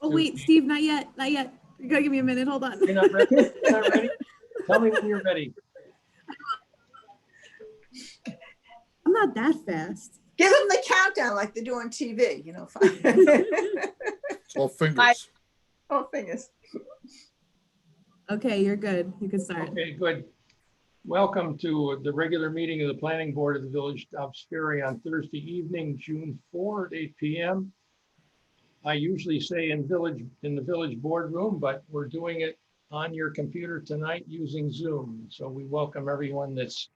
Oh, wait, Steve, not yet, not yet. You gotta give me a minute, hold on. You're not ready? You're not ready? Tell me when you're ready. I'm not that fast. Give them the countdown like they do on TV, you know. All fingers. Oh, fingers. Okay, you're good. You can start. Okay, good. Welcome to the regular meeting of the Planning Board of the Village of Sperry on Thursday evening, June 4 at 8 p.m. I usually say in the village boardroom, but we're doing it on your computer tonight using Zoom. So we welcome everyone that's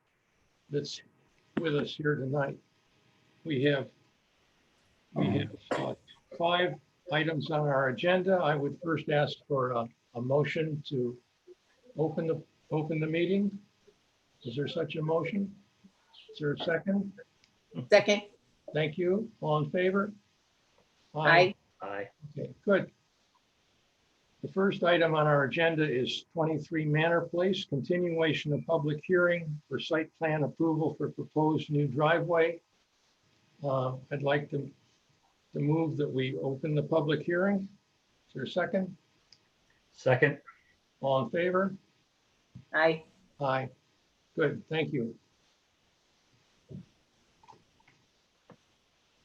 with us here tonight. We have 5 items on our agenda. I would first ask for a motion to open the meeting. Is there such a motion? Is there a second? Second. Thank you. All in favor? Aye. Aye. Okay, good. The first item on our agenda is 23 Manor Place, continuation of public hearing for site plan approval for proposed new driveway. I'd like to move that we open the public hearing. Is there a second? Second. All in favor? Aye. Aye. Good, thank you.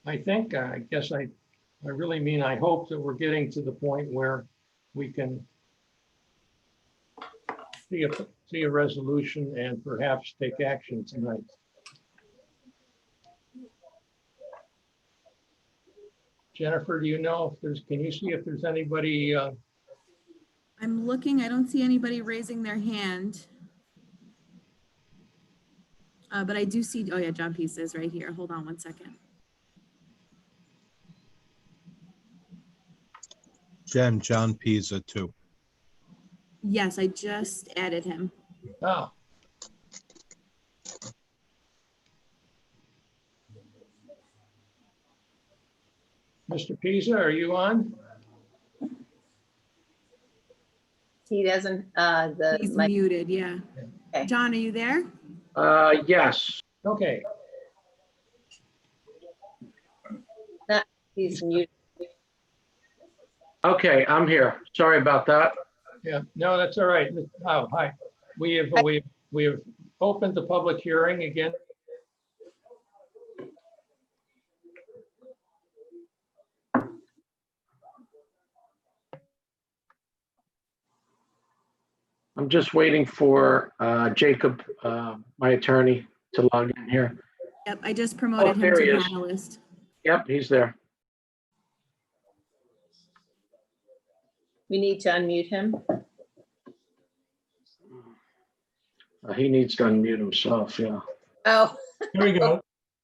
I guess I really mean, I hope that we're getting to the point where we can see a resolution and perhaps take action tonight. Jennifer, do you know if can you see if there's anybody? I'm looking, I don't see anybody raising their hand. But I do see, oh yeah, John Peace is right here. Hold on one second. John Pisa too. Yes, I just added him. Oh. Mr. Pisa, are you on? He doesn't, He's muted, yeah. Okay. John, are you there? Yes. Okay, he's muted. Okay, I'm here. Sorry about that. yeah, no, that's all right. Oh, hi. We have opened the public hearing again. I'm just waiting for Jacob, my attorney, to log in here. Yep, I just promoted him there he to is. panelist. Yep, he's there. We need to unmute him. He needs to unmute himself, yeah. Oh. Here we go.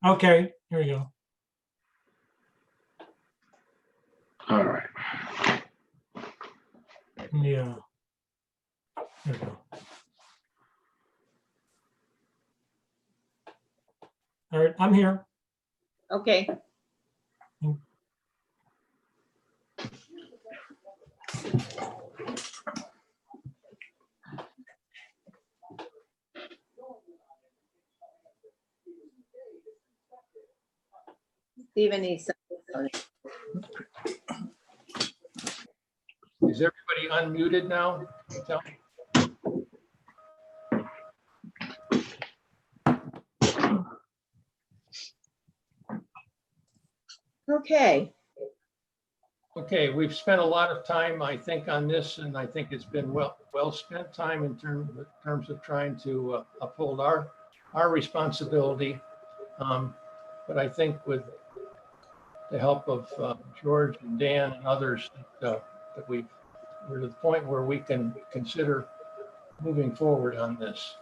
Okay, here we go. All right. Yeah. Here we go. All right, I'm here. Okay. Stephen needs something. Is everybody unmuted now? Tell me. Okay. Okay, we've spent a lot of time, I think, on this, and I think it's been well spent time in terms of trying to uphold our responsibility. But I think with the help of George and Dan and others, that we're to the point where we can consider moving forward on this.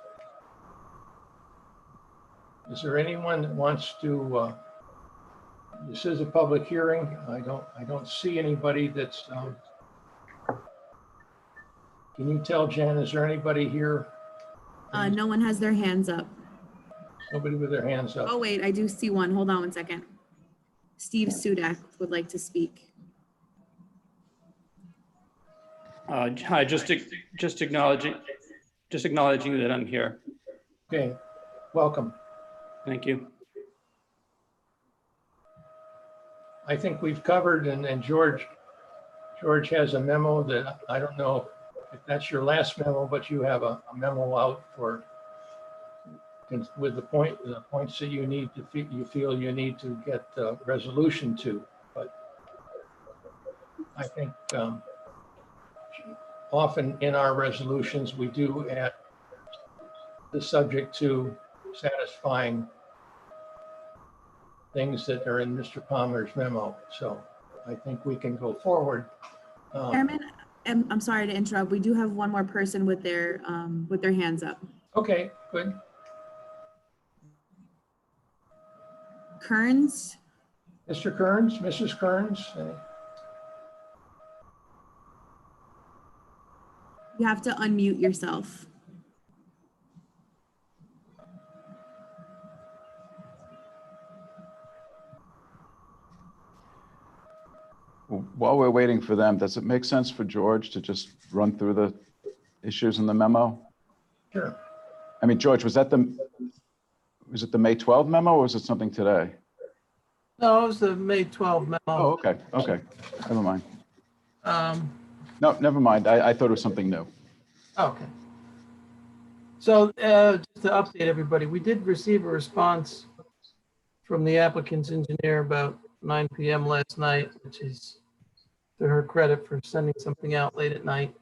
Is there anyone that wants to? This is a public hearing. I don't see anybody that's. Can you tell, Jen? Is there anybody here? No one has their hands up. Nobody with their hands up. Oh wait, I do see one. Hold on one second. Steve Sudak would like to speak. Hi, just acknowledging that I'm here. Okay, welcome. Thank you. I think we've covered, and George George has a memo that I don't know if that's your last memo, but you have a memo out for with the points that you need to, you feel you need to get resolution to. But I think often in our resolutions, we do add the subject to satisfying things that are in Mr. Palmer's memo. So I think we can go forward. Chairman, I'm sorry to interrupt. We do have one more person with their hands up. Okay, good. Kearns, Mr. Kearns, Mrs. Kearns, you have to unmute yourself. While we're waiting for them, does it make sense for George to just run through the issues in the memo? sure. I mean, George, was it the May 12 memo or was it something today? No, it was the May 12 memo. Oh, okay, never mind. No, No, never mind, I thought it was something new. okay. So just to update everybody, we did receive a response from the applicant's engineer about 9 p.m. last night, which is to her credit for sending something out late at night.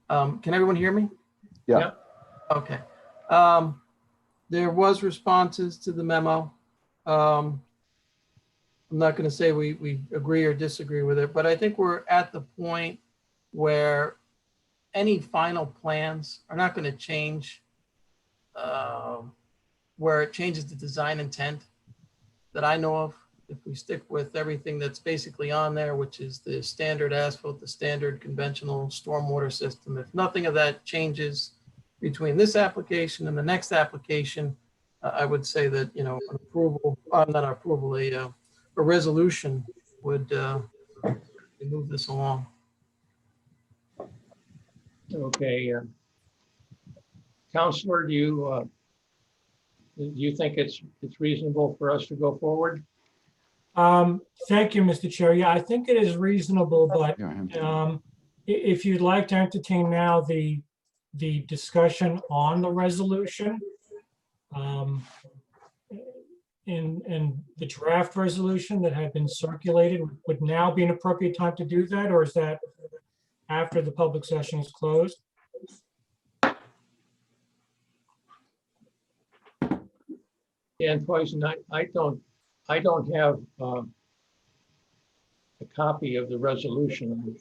Can everyone hear me? Yeah. Okay. There was responses to the memo. I'm not going to say we agree or disagree with it, but I think we're at the point where any final plans are not going to change, where it changes the design intent that I know of. If we stick with everything that's basically on there, which is the standard asphalt, the standard conventional stormwater system, if nothing of that changes between this application and the next application, I would say that, you know, an approval, not approval, a resolution would move this along. Okay. Counselor, do you think it's reasonable for us to go forward? Thank you, Mr. Chair. Yeah, I think it is reasonable, but if you'd like to entertain now the discussion on the resolution, in the draft resolution that had been circulated, would now be an appropriate time to do that, or is that after the public session is closed? Dan Poison, I don't have a copy of the resolution.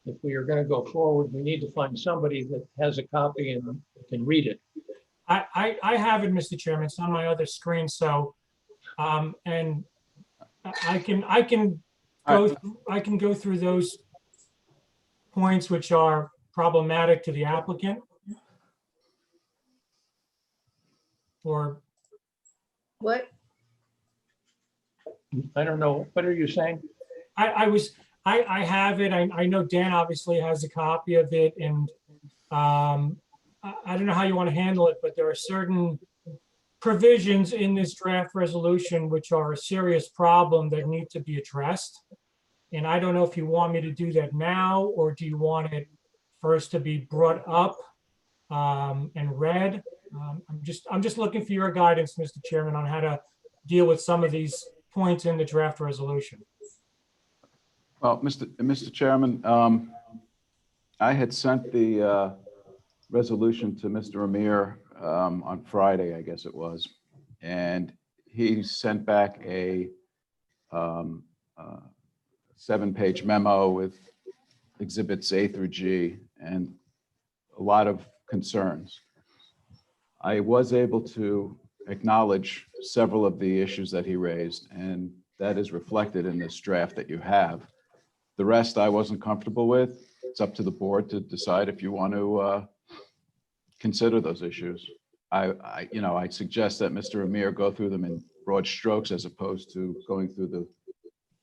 If we are going to go forward, we need to find somebody that has a copy and can read it. I have it, Mr. Chairman. It's on my other screen, so and I can go through those points which are problematic to the applicant. Or What? I don't know. What are you saying? I have it. I know Dan obviously has a copy of it, and I don't know how you want to handle it, but there are certain provisions in this draft resolution which are a serious problem that need to be addressed. And I don't know if you want me to do that now, or do you want it first to be brought up and read? I'm just looking for your guidance, Mr. Chairman, on how to deal with some of these points in the draft resolution. Well, Mr. Chairman, I had sent the resolution to Mr. Amir on Friday, I guess it was, and he sent back a 7-page memo with exhibits A through G and a lot of concerns. I was able to acknowledge several of the issues that he raised, and that is reflected in this draft that you have. The rest I wasn't comfortable with. It's up to the board to decide if you want to consider those issues. I suggest that Mr. Amir go through them in broad strokes as opposed to going through the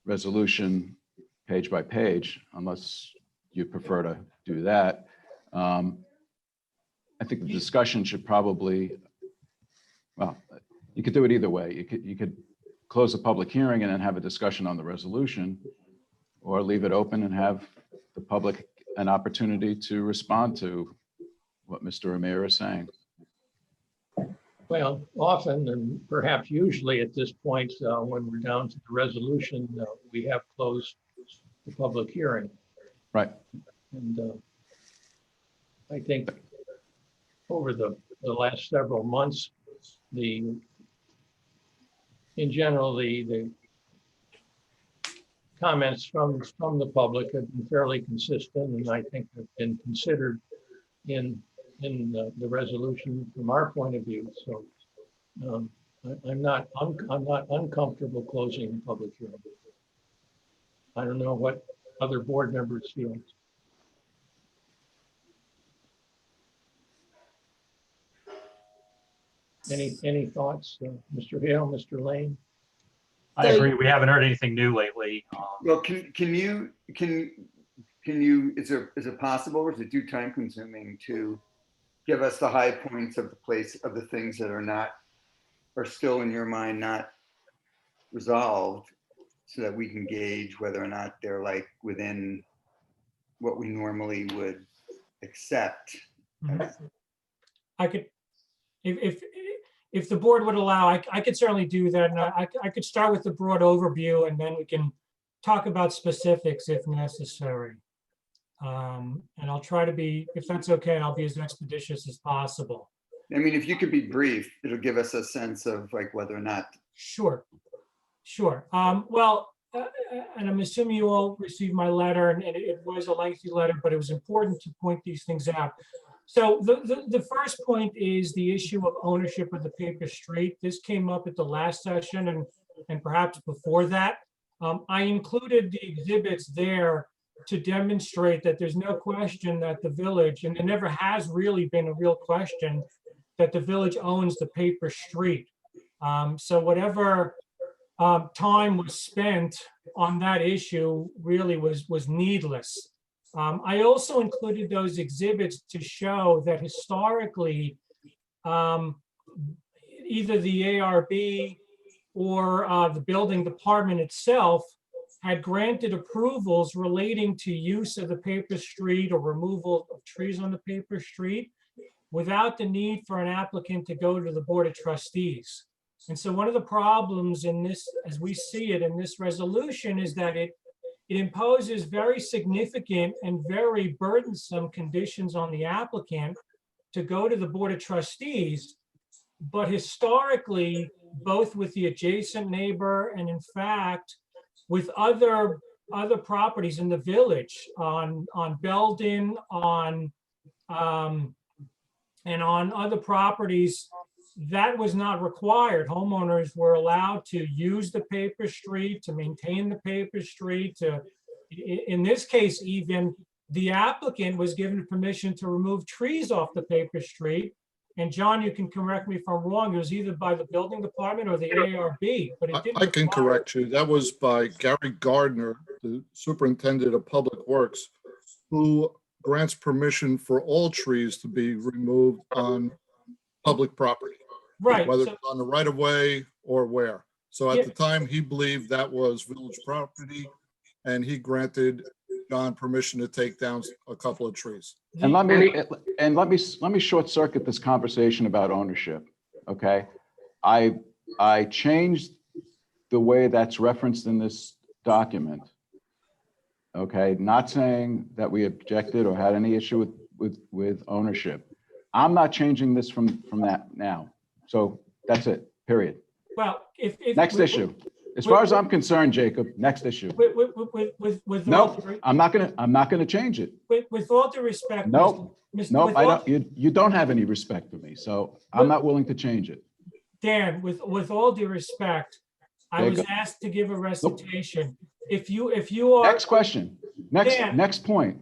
resolution page by page, unless you prefer to do that. I think the discussion should probably, well, you could do it either way. You could close the public hearing and then have a discussion on the resolution, or leave it open and have the public an opportunity to respond to what Mr. Amir is saying. Well, often and perhaps usually at this point, when we're down to the resolution, we have closed the public hearing. Right. And I think over the last several months, in general, the comments from the public have been fairly consistent, and I think have been considered in the resolution from our point of view. So I'm not uncomfortable closing the public hearing. I don't know what other board members feel. Any thoughts, Mr. Hale, Mr. Lane? I agree. We haven't heard anything new lately. Well, can you, is it possible, or is it too time consuming to give us the high points of the place, of the things that are still in your mind, not resolved, so that we can gauge whether or not they're like within what we normally would accept? I could, if the board would allow, I could certainly do that. And I could start with the broad overview, and then we can talk about specifics if necessary. And I'll try to be, if that's okay, I'll be as expeditious as possible. I mean, if you could be brief, it'll give us a sense of like whether or not. Sure. Well, and I'm assuming you all received my letter, and it was a lengthy letter, but it was important to point these things out. So the first point is the issue of ownership of the paper street. This came up at the last session and perhaps before that. I included the exhibits there to demonstrate that there's no question that the village, and there never has really been a real question, that the village owns the paper street. So whatever time was spent on that issue really was needless. I also included those exhibits to show that historically, either the ARB or the building department itself had granted approvals relating to use of the paper street or removal of trees on the paper street without the need for an applicant to go to the Board of Trustees. And so one of the problems in this, as we see it in this resolution, is that it imposes very significant and very burdensome conditions on the applicant to go to the Board of Trustees. But historically, both with the adjacent neighbor and in fact, with other properties in the village on Belden, and on other properties, that was not required. Homeowners were allowed to use the paper street, to maintain the paper street, in this case, even the applicant was given permission to remove trees off the paper street. And John, you can correct me if I'm wrong, it was either by the building department or the ARB, but it didn't. I can correct you. That was by Gary Gardner, the superintendent of public works, who grants permission for all trees to be removed on public property. Right. Whether it's on the right of way or where. So at the time, he believed that was village property, and he granted John permission to take down a couple of trees. And let me short circuit this conversation about ownership. Okay, I changed the way that's referenced in this document. Okay, not saying that we objected or had any issue with ownership. I'm not changing this from that now. So that's it. Period. Well, if next issue. As far as I'm concerned, Jacob, next issue. With no, I'm not gonna change it. With all due respect. No, no, I don't. You don't have any respect for me, so I'm not willing to change it. Dan, with all due respect, I was asked to give a recitation. If you are. Next question. Next point.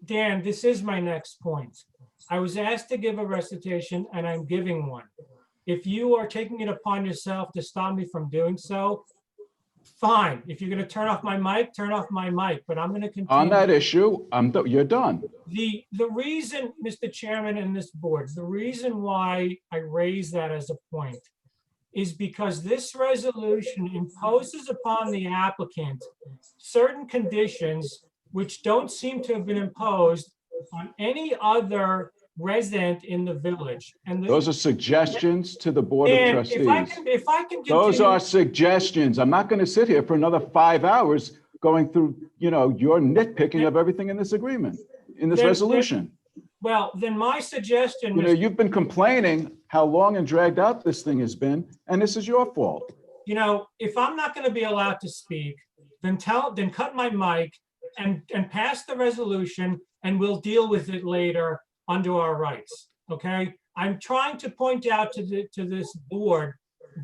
Dan, this is my next point. I was asked to give a recitation, and I'm giving one. If you are taking it upon yourself to stop me from doing so, fine. If you're going to turn off my mic, turn off my mic, but I'm going to continue. On that issue, you're done. The reason, Mr. Chairman and this board, the reason why I raise that as a point is because this resolution imposes upon the applicant certain conditions which don't seem to have been imposed on any other resident in the village. And Those are suggestions to the Board of and Trustees. if I can Those continue, are suggestions. I'm not going to sit here for another 5 hours going through, your nitpicking of everything in this agreement, in this Then- resolution. well, then my suggestion, You've been complaining how long and dragged out this thing has been, and this is your fault. if I'm not going to be allowed to speak, then cut my mic and pass the resolution, and we'll deal with it later under our rights. Okay? I'm trying to point out to this board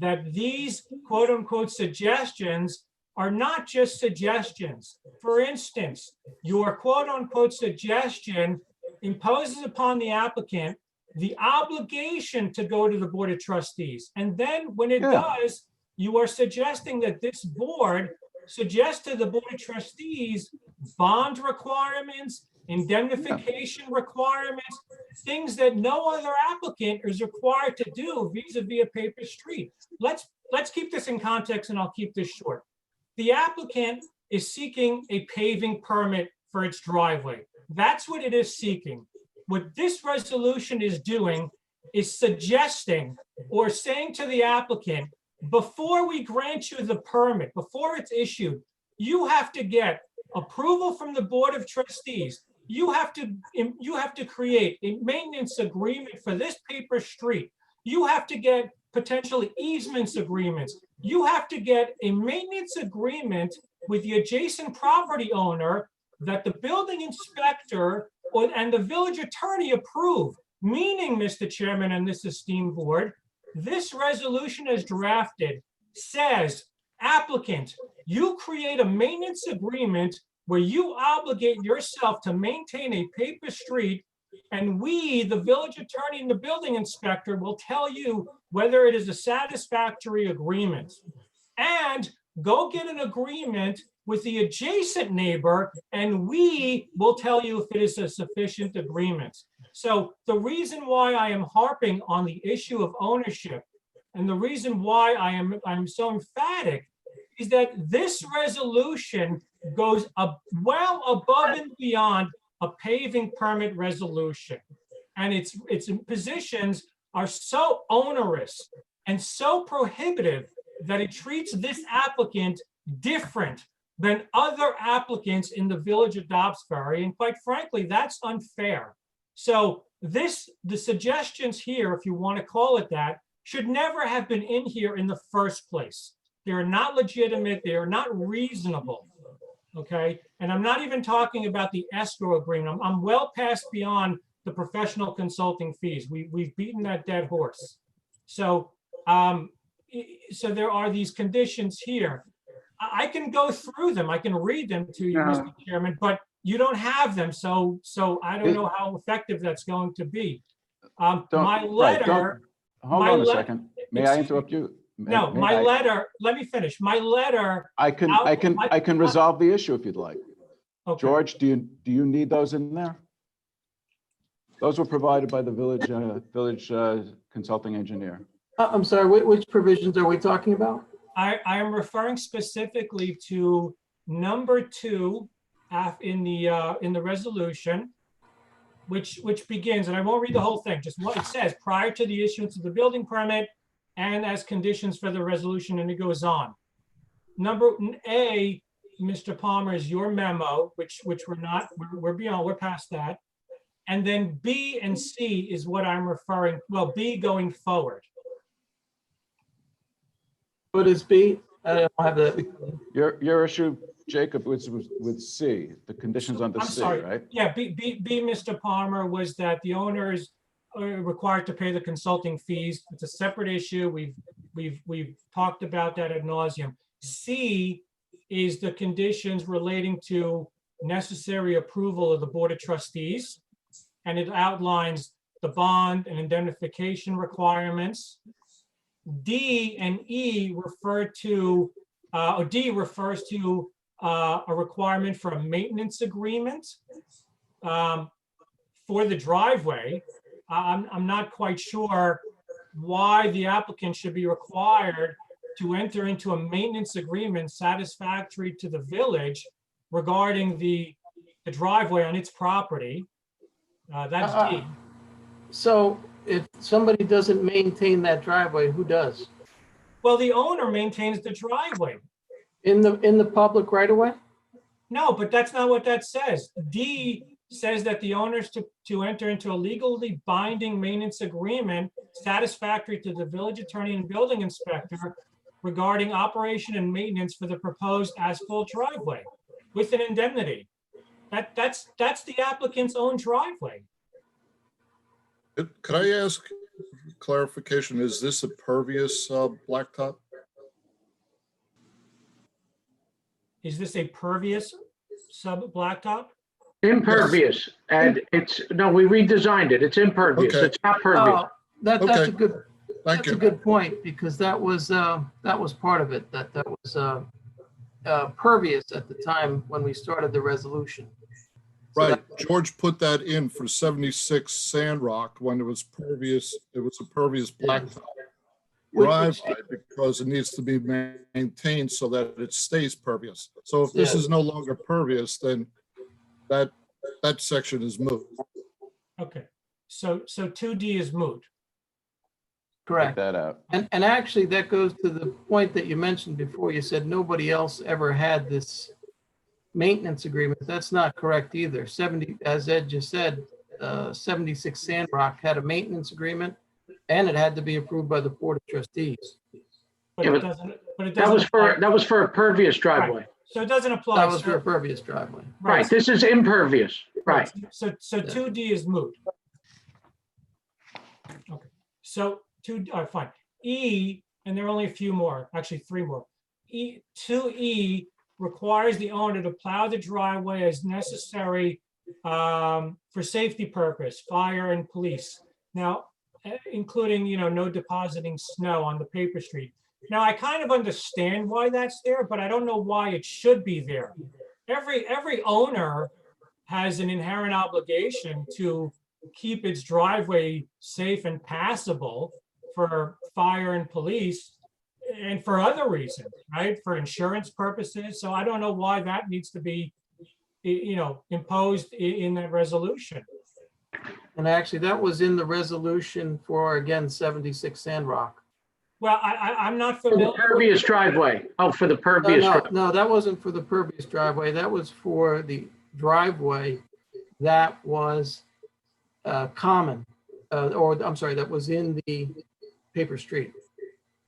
that these quote unquote suggestions are not just suggestions. For instance, your quote unquote suggestion imposes upon the applicant the obligation to go to the Board of Trustees. And then when it does, you are suggesting that this board suggests to the Board of Trustees bond requirements, indemnification requirements, things that no other applicant is required to do vis-a-vis a paper street. Let's keep this in context, and I'll keep this short. The applicant is seeking a paving permit for its driveway. That's what it is seeking. What this resolution is doing is suggesting or saying to the applicant, before we grant you the permit, before it's issued, you have to get approval from the Board of Trustees. You have to create a maintenance agreement for this paper street. You have to get potentially easements agreements. You have to get a maintenance agreement with the adjacent property owner that the building inspector and the village attorney approve. Meaning, Mr. Chairman and this esteemed board, this resolution as drafted says, applicant, you create a maintenance agreement where you obligate yourself to maintain a paper street, and we, the village attorney and the building inspector, will tell you whether it is a satisfactory agreement. And go get an agreement with the adjacent neighbor, and we will tell you if it is a sufficient agreement. So the reason why I am harping on the issue of ownership, and the reason why I'm so emphatic, is that this resolution goes well above and beyond a paving permit resolution. And its positions are so onerous and so prohibitive that it treats this applicant different than other applicants in the village of Dobbsbury. And quite frankly, that's unfair. So the suggestions here, if you want to call it that, should never have been in here in the first place. They are not legitimate. They are not reasonable. Okay. And I'm not even talking about the escrow agreement. I'm well past beyond the professional consulting fees. We've beaten that dead horse. So, so there are these conditions here. I can go through them. I can read them to you, Mr. Chairman, but you don't have them. So I don't know how effective that's going to be. My letter. Hold on a second. May I interrupt you? No, my letter, let me finish. My letter. I can resolve the issue if you'd like. Okay. George, do you need those in there? Those were provided by the village consulting engineer. I'm sorry, which provisions are we talking about? I am referring specifically to number 2 in the resolution, which begins, and I won't read the whole thing, just what it says, prior to the issuance of the building permit and as conditions for the resolution, and it goes on. Number A, Mr. Palmer, is your memo, which we're beyond, we're past that. And then B and C is what I'm referring, well, B going forward. What is B? I don't have that. Your issue, Jacob, was with C, the conditions under I'm C, sorry. right? Yeah, B, Mr. Palmer, was that the owners are required to pay the consulting fees. It's a separate issue. We've talked about that ad nauseum. C is the conditions relating to necessary approval of the Board of Trustees. And it outlines the bond and indemnification requirements. D and E refer to, or D refers to a requirement for a maintenance agreement for the driveway. I'm not quite sure why the applicant should be required to enter into a maintenance agreement satisfactory to the village regarding the driveway on its property. That's D. So if somebody doesn't maintain that driveway, who does? Well, the owner maintains the driveway. In the public right away? No, but that's not what that says. D says that the owners to enter into a legally binding maintenance agreement satisfactory to the village attorney and building inspector regarding operation and maintenance for the proposed asphalt driveway with an indemnity. That's the applicant's own driveway. Could I ask clarification? Is this a pervious blacktop? Is this a pervious sub blacktop? Impervious, and we redesigned it. It's impervious. Okay. It's not pervious. Oh, that's Okay. a good, Thank that's a you. good point, because that was part of it, that was pervious at the time when we started the resolution. So Right. George put that in for 76 Sandrock when it was pervious. It was a pervious blacktop driveway because it needs to be maintained so that it stays pervious. So if this is no longer pervious, then that section is moot. Okay, so 2D is moot. Check Correct. that out. And actually, that goes to the point that you mentioned before. You said nobody else ever had this maintenance agreement. That's not correct either. 70, as Ed just said, 76 Sandrock had a maintenance agreement, and it had to be approved by the Board of Trustees. But Yeah, it but doesn't, but it That doesn't. was apply- for a pervious driveway. So it doesn't apply. That was So- for a pervious driveway. Right, this is impervious. Right. So 2D is moot. Okay, so fine. E, and there are only a few more, actually 3 more. 2E requires the owner to plow the driveway as necessary for safety purpose, fire and police. Now, including, no depositing snow on the paper street. Now, I kind of understand why that's there, but I don't know why it should be there. Every owner has an inherent obligation to keep its driveway safe and passable for fire and police and for other reasons, right? For insurance purposes. So I don't know why that needs to be, imposed in that resolution. And actually, that was in the resolution for, again, 76 Sandrock. Well, I'm not For the familiar. pervious driveway. Oh, for the pervious. No, that wasn't for the pervious driveway. That was for the driveway that was common, that was in the paper street.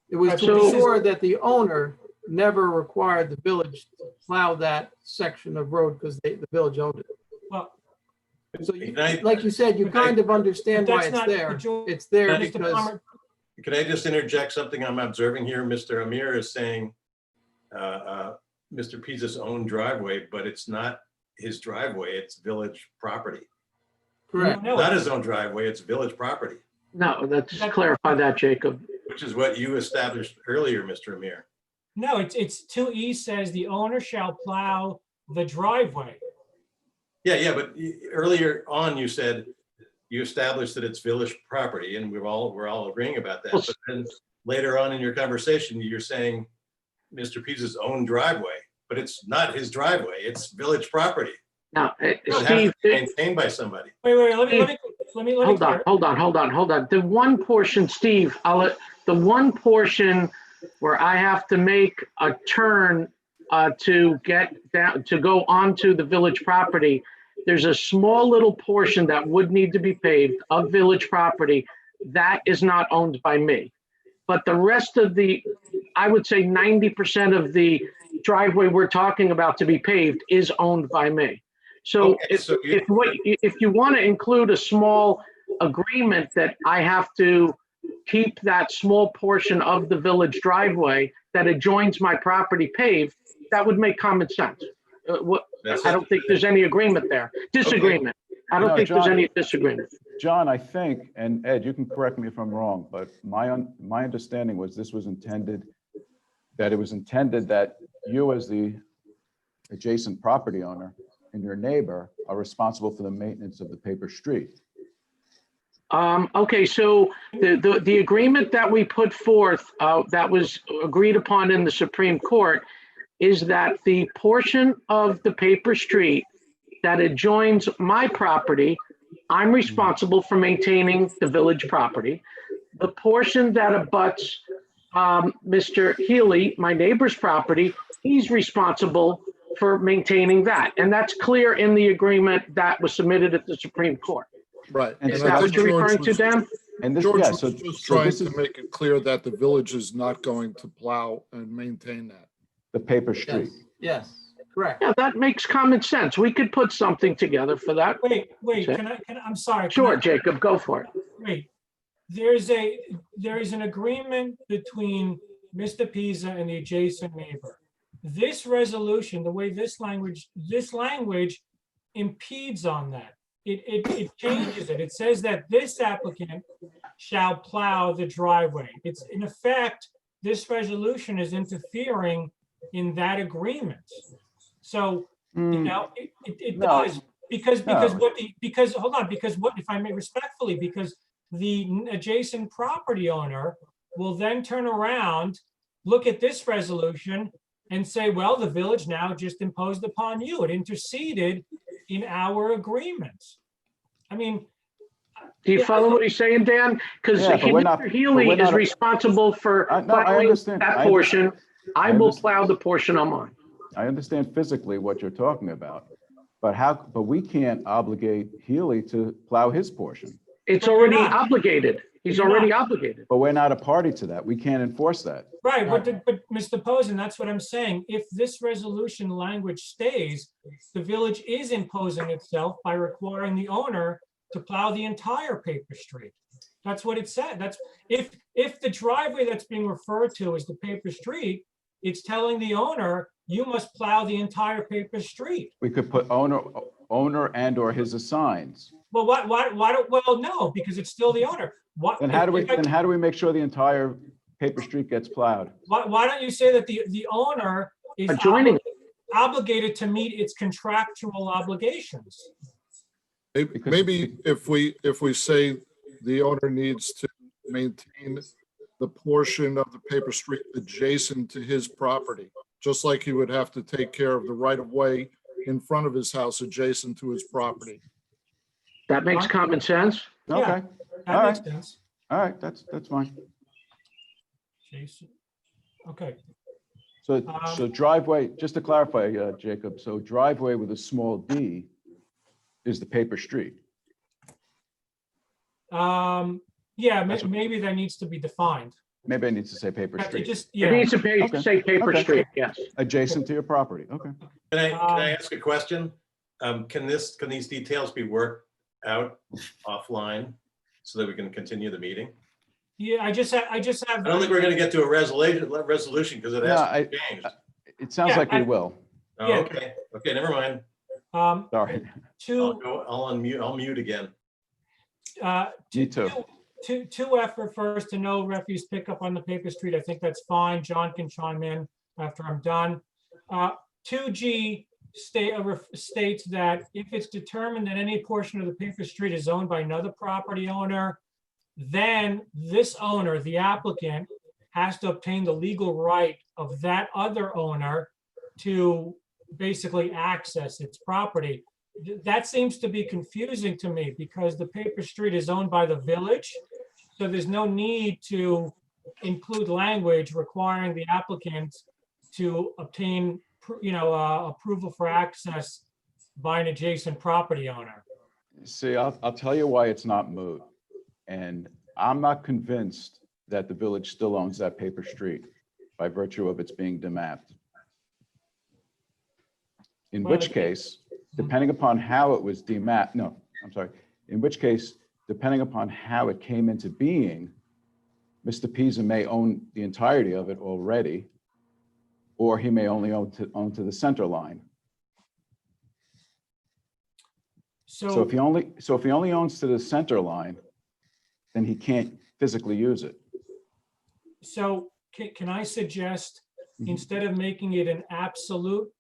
It was to So- ensure that the owner never required the village to plow that section of road because the village owned it. Well, So, Can I- like you said, you kind of understand but why that's it's not- there. but George- It's there Mr. because, Palmer, Could I just interject something I'm observing here? Mr. Amir is saying Mr. Pizza's own driveway, but it's not his driveway, it's village property. correct. no, Not his own driveway, it's village property, No, let's clarify that, Jacob. which is what you established earlier, Mr. Amir. no, it's 2E says the owner shall plow the driveway. Yeah, but earlier on, you said you established that it's village property, and we're all agreeing about that. Well, But then later on in your conversation, you're saying Mr. Pizza's own driveway, but it's not his driveway, it's village property. Now, It has to Steve, be maintained by somebody. Wait, let me hold clear. on. The one portion, Steve, the one portion where I have to make a turn to get down, to go onto the village property, there's a small little portion that would need to be paved of village property. That is not owned by me. But the rest of I would say 90% of the driveway we're talking about to be paved is owned by me. So Okay, so if you want to include a small agreement that I have to keep that small portion of the village driveway that adjoins my property paved, that would make common sense. I don't think there's any agreement there. Disagreement. I don't No, think there's John. any disagreement. John, I think, and Ed, you can correct me if I'm wrong, but my understanding was this was intended, that it was intended that you as the adjacent property owner and your neighbor are responsible for the maintenance of the paper street. Okay, so the agreement that we put forth, that was agreed upon in the Supreme Court, is that the portion of the paper street that adjoins my property, I'm responsible for maintaining the village property. The portion that abuts Mr. Healy, my neighbor's property, he's responsible for maintaining that. And that's clear in the agreement that was submitted at the Supreme Court. Right. And Is so that that's what you're George referring to, was- Dan? And this, George yeah, was so, just so trying this to is make it clear that the village is not going to plow and maintain that. the paper Yes, street. yes, correct. Yeah, that makes common sense. We could put something together for that. Wait, Okay. I'm sorry. can Sure, I- Jacob, go for it. Wait, there is an agreement between Mr. Pisa and the adjacent neighbor. This resolution, the way this language impedes on that. It changes it. It says that this applicant shall plow the driveway. It's in effect, this resolution is interfering in that agreement. So, you know, it No. does, because No. hold on, because what, if I may respectfully, because the adjacent property owner will then turn around, look at this resolution and say, well, the village now just imposed upon you. It interceded in our agreement. I mean. Do you follow what he's saying, Dan? Because Yeah, but we're not- Mr. but Healy we're is not- responsible for No, I plowing understand. that I portion. I I will understand. plow the portion on mine. I understand physically what you're talking about, but we can't obligate Healy to plow his portion. It's But you're already not. obligated. He's You're already not. obligated. But we're not a party to that. We can't enforce that. Right, but Mr. Posen, that's what I'm saying. If this resolution language stays, the village is imposing itself by requiring the owner to plow the entire paper street. That's what it said. That's if the driveway that's being referred to is the paper street, it's telling the owner, you must plow the entire paper street. We could put owner and or his assigns. Well, well, no, because it's still the owner. Then how do we make sure the entire paper street gets plowed? Why don't you say that the owner is Adjoining. obligated to meet its contractual obligations? Maybe if we say the owner needs to maintain the portion of the paper street adjacent to his property, just like he would have to take care of the right of way in front of his house adjacent to his property. That makes common sense. Yeah. Okay, That All makes right. sense. all right, that's fine. Jason. Okay, So driveway, just to clarify, Jacob, so driveway with a small d is the paper street. yeah, That's what- maybe that needs to be defined. Maybe I need to say paper It street, just, It yeah, needs to Okay. say paper Okay. street, yes. adjacent to your property. Okay. Can I ask a question? Can these details be worked out offline so that we can continue the meeting? yeah, I just have. I don't think we're gonna get to a resolution because it No, has to be changed. It sounds Yeah, like we I- will. Oh, yeah. okay, never mind. Sorry. I'll mute again. Me too. Two effort first to no refuse pickup on the paper street. I think that's fine. John can chime in after I'm done. 2G states that if it's determined that any portion of the paper street is owned by another property owner, then this owner, the applicant, has to obtain the legal right of that other owner to basically access its property. That seems to be confusing to me because the paper street is owned by the village. So there's no need to include language requiring the applicant to obtain, approval for access by an adjacent property owner. See, I'll tell you why it's not moot. And I'm not convinced that the village still owns that paper street by virtue of its being demapped. In Well, which case, depending upon how it was demapped, in which case, depending upon how it came into being, Mr. Pisa may own the entirety of it already, or he may only own to the center line. So if he only owns to the center line, then he can't physically use it. So can I suggest, Mhm. instead of making it an absolute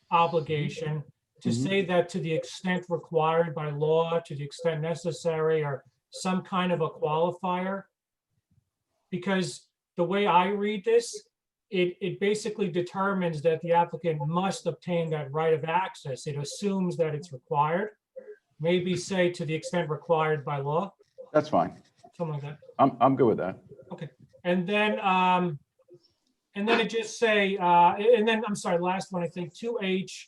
obligation, to Mhm. say that to the extent required by law, to the extent necessary, or some kind of a qualifier. Because the way I read this, it basically determines that the applicant must obtain that right of access. It assumes that it's required. Maybe say to the extent required by law, That's fine. something like that. I'm good with that. And then it just say, and then, I'm sorry, last one, I think 2H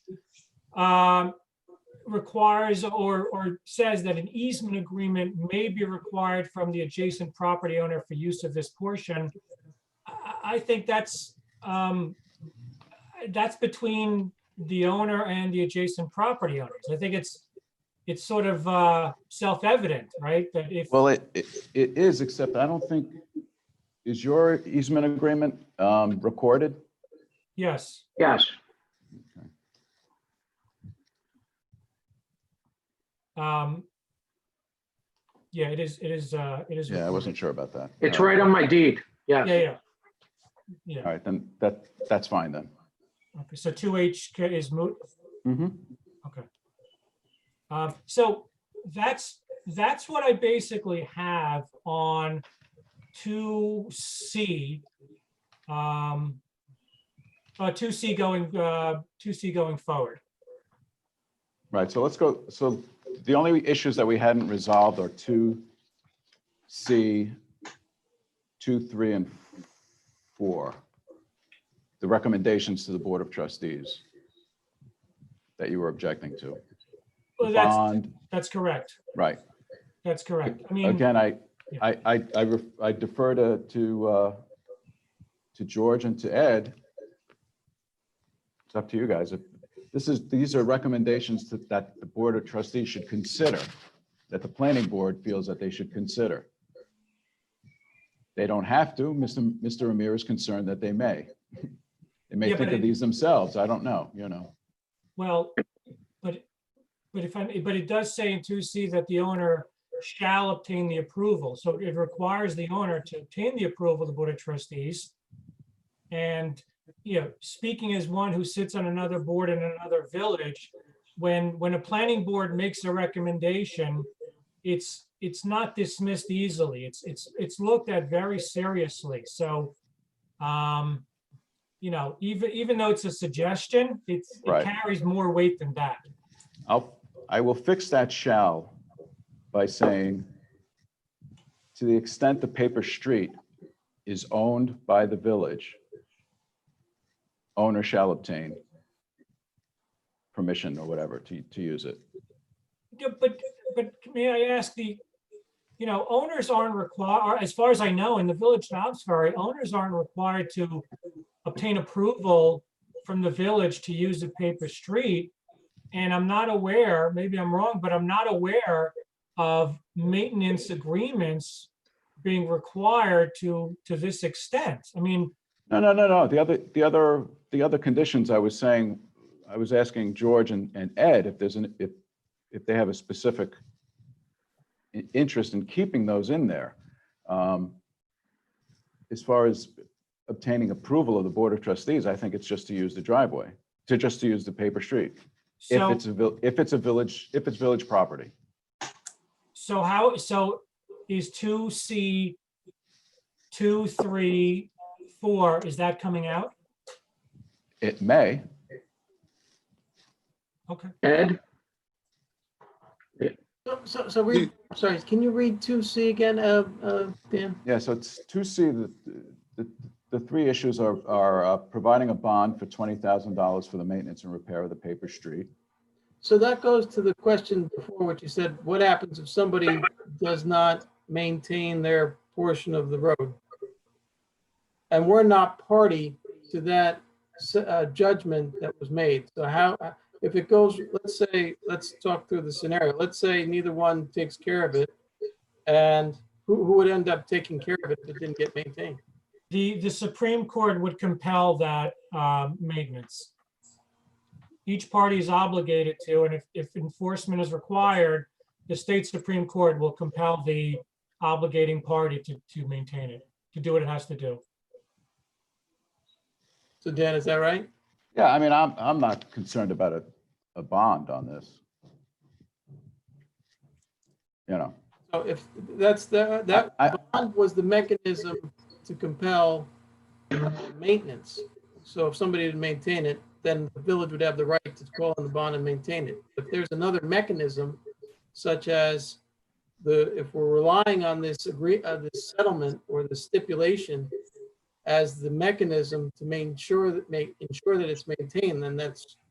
requires or says that an easement agreement may be required from the adjacent property owner for use of this portion. I think that's between the owner and the adjacent property owners. I think it's sort of self-evident, right? That if, Well, it is, except I don't think, is your easement agreement recorded? yes, Yes. yeah, it is. Yeah, I recorded. wasn't sure about that. It's All right on my deed. Yes. Yeah. All right, then that's fine then. Okay, so 2H is moot. Mm-hmm. Okay. So that's what I basically have on 2C. 2C going forward. Right, so let's go. So the only issues that we hadn't resolved are 2C, 2, 3, and 4. The recommendations to the Board of Trustees that you were objecting to. Well, Bond, that's correct. right. That's correct. I mean, Again, I yeah. defer to George and to Ed. It's up to you guys. If these are recommendations that the Board of Trustees should consider, that the planning board feels that they should consider. They don't have to. Mr. Amir is concerned that they may. They may Yeah, think but of these themselves. I don't know, you know. well, but it does say in 2C that the owner shall obtain the approval. So it requires the owner to obtain the approval of the Board of Trustees. And, you know, speaking as one who sits on another board in another village, when a planning board makes a recommendation, it's not dismissed easily. It's looked at very seriously. So, you know, even though it's a suggestion, it Right. carries more weight than that. I will fix that shall by saying, to the extent the paper street is owned by the village, owner shall obtain permission or whatever to use it. Yeah, but may I ask owners aren't required, as far as I know, in the village of Knott's-Berry, owners aren't required to obtain approval from the village to use a paper street. And I'm not aware, maybe I'm wrong, but I'm not aware of maintenance agreements being required to this extent. I mean. No. The other conditions I was saying, I was asking George and Ed if if they have a specific interest in keeping those in there. As far as obtaining approval of the Board of Trustees, I think it's just to use the driveway, to use the paper street. So, If it's village property. so is 2C, 2, 3, 4, is that coming out? It may. Okay. Ed? So read, sorry, can you read 2C again, Dan? Yeah, so it's 2C, the three issues are providing a bond for $20,000 for the maintenance and repair of the paper street. So that goes to the question before, what you said, what happens if somebody does not maintain their portion of the road? And we're not party to that judgment that was made. So how, if it goes, let's talk through the scenario. Let's say neither one takes care of it. And who would end up taking care of it if it didn't get maintained? The Supreme Court would compel that maintenance. Each party is obligated to, and if enforcement is required, the state Supreme Court will compel the obligating party to maintain it, to do what it has to do. So Dan, is that right? Yeah, I mean, I'm not concerned about a bond on this. You know. So if that's that I- bond was the mechanism to compel maintenance. So if somebody didn't maintain it, then the village would have the right to call on the bond and maintain it. If there's another mechanism, such as if we're relying on this this settlement or the stipulation as the mechanism to ensure that it's maintained, then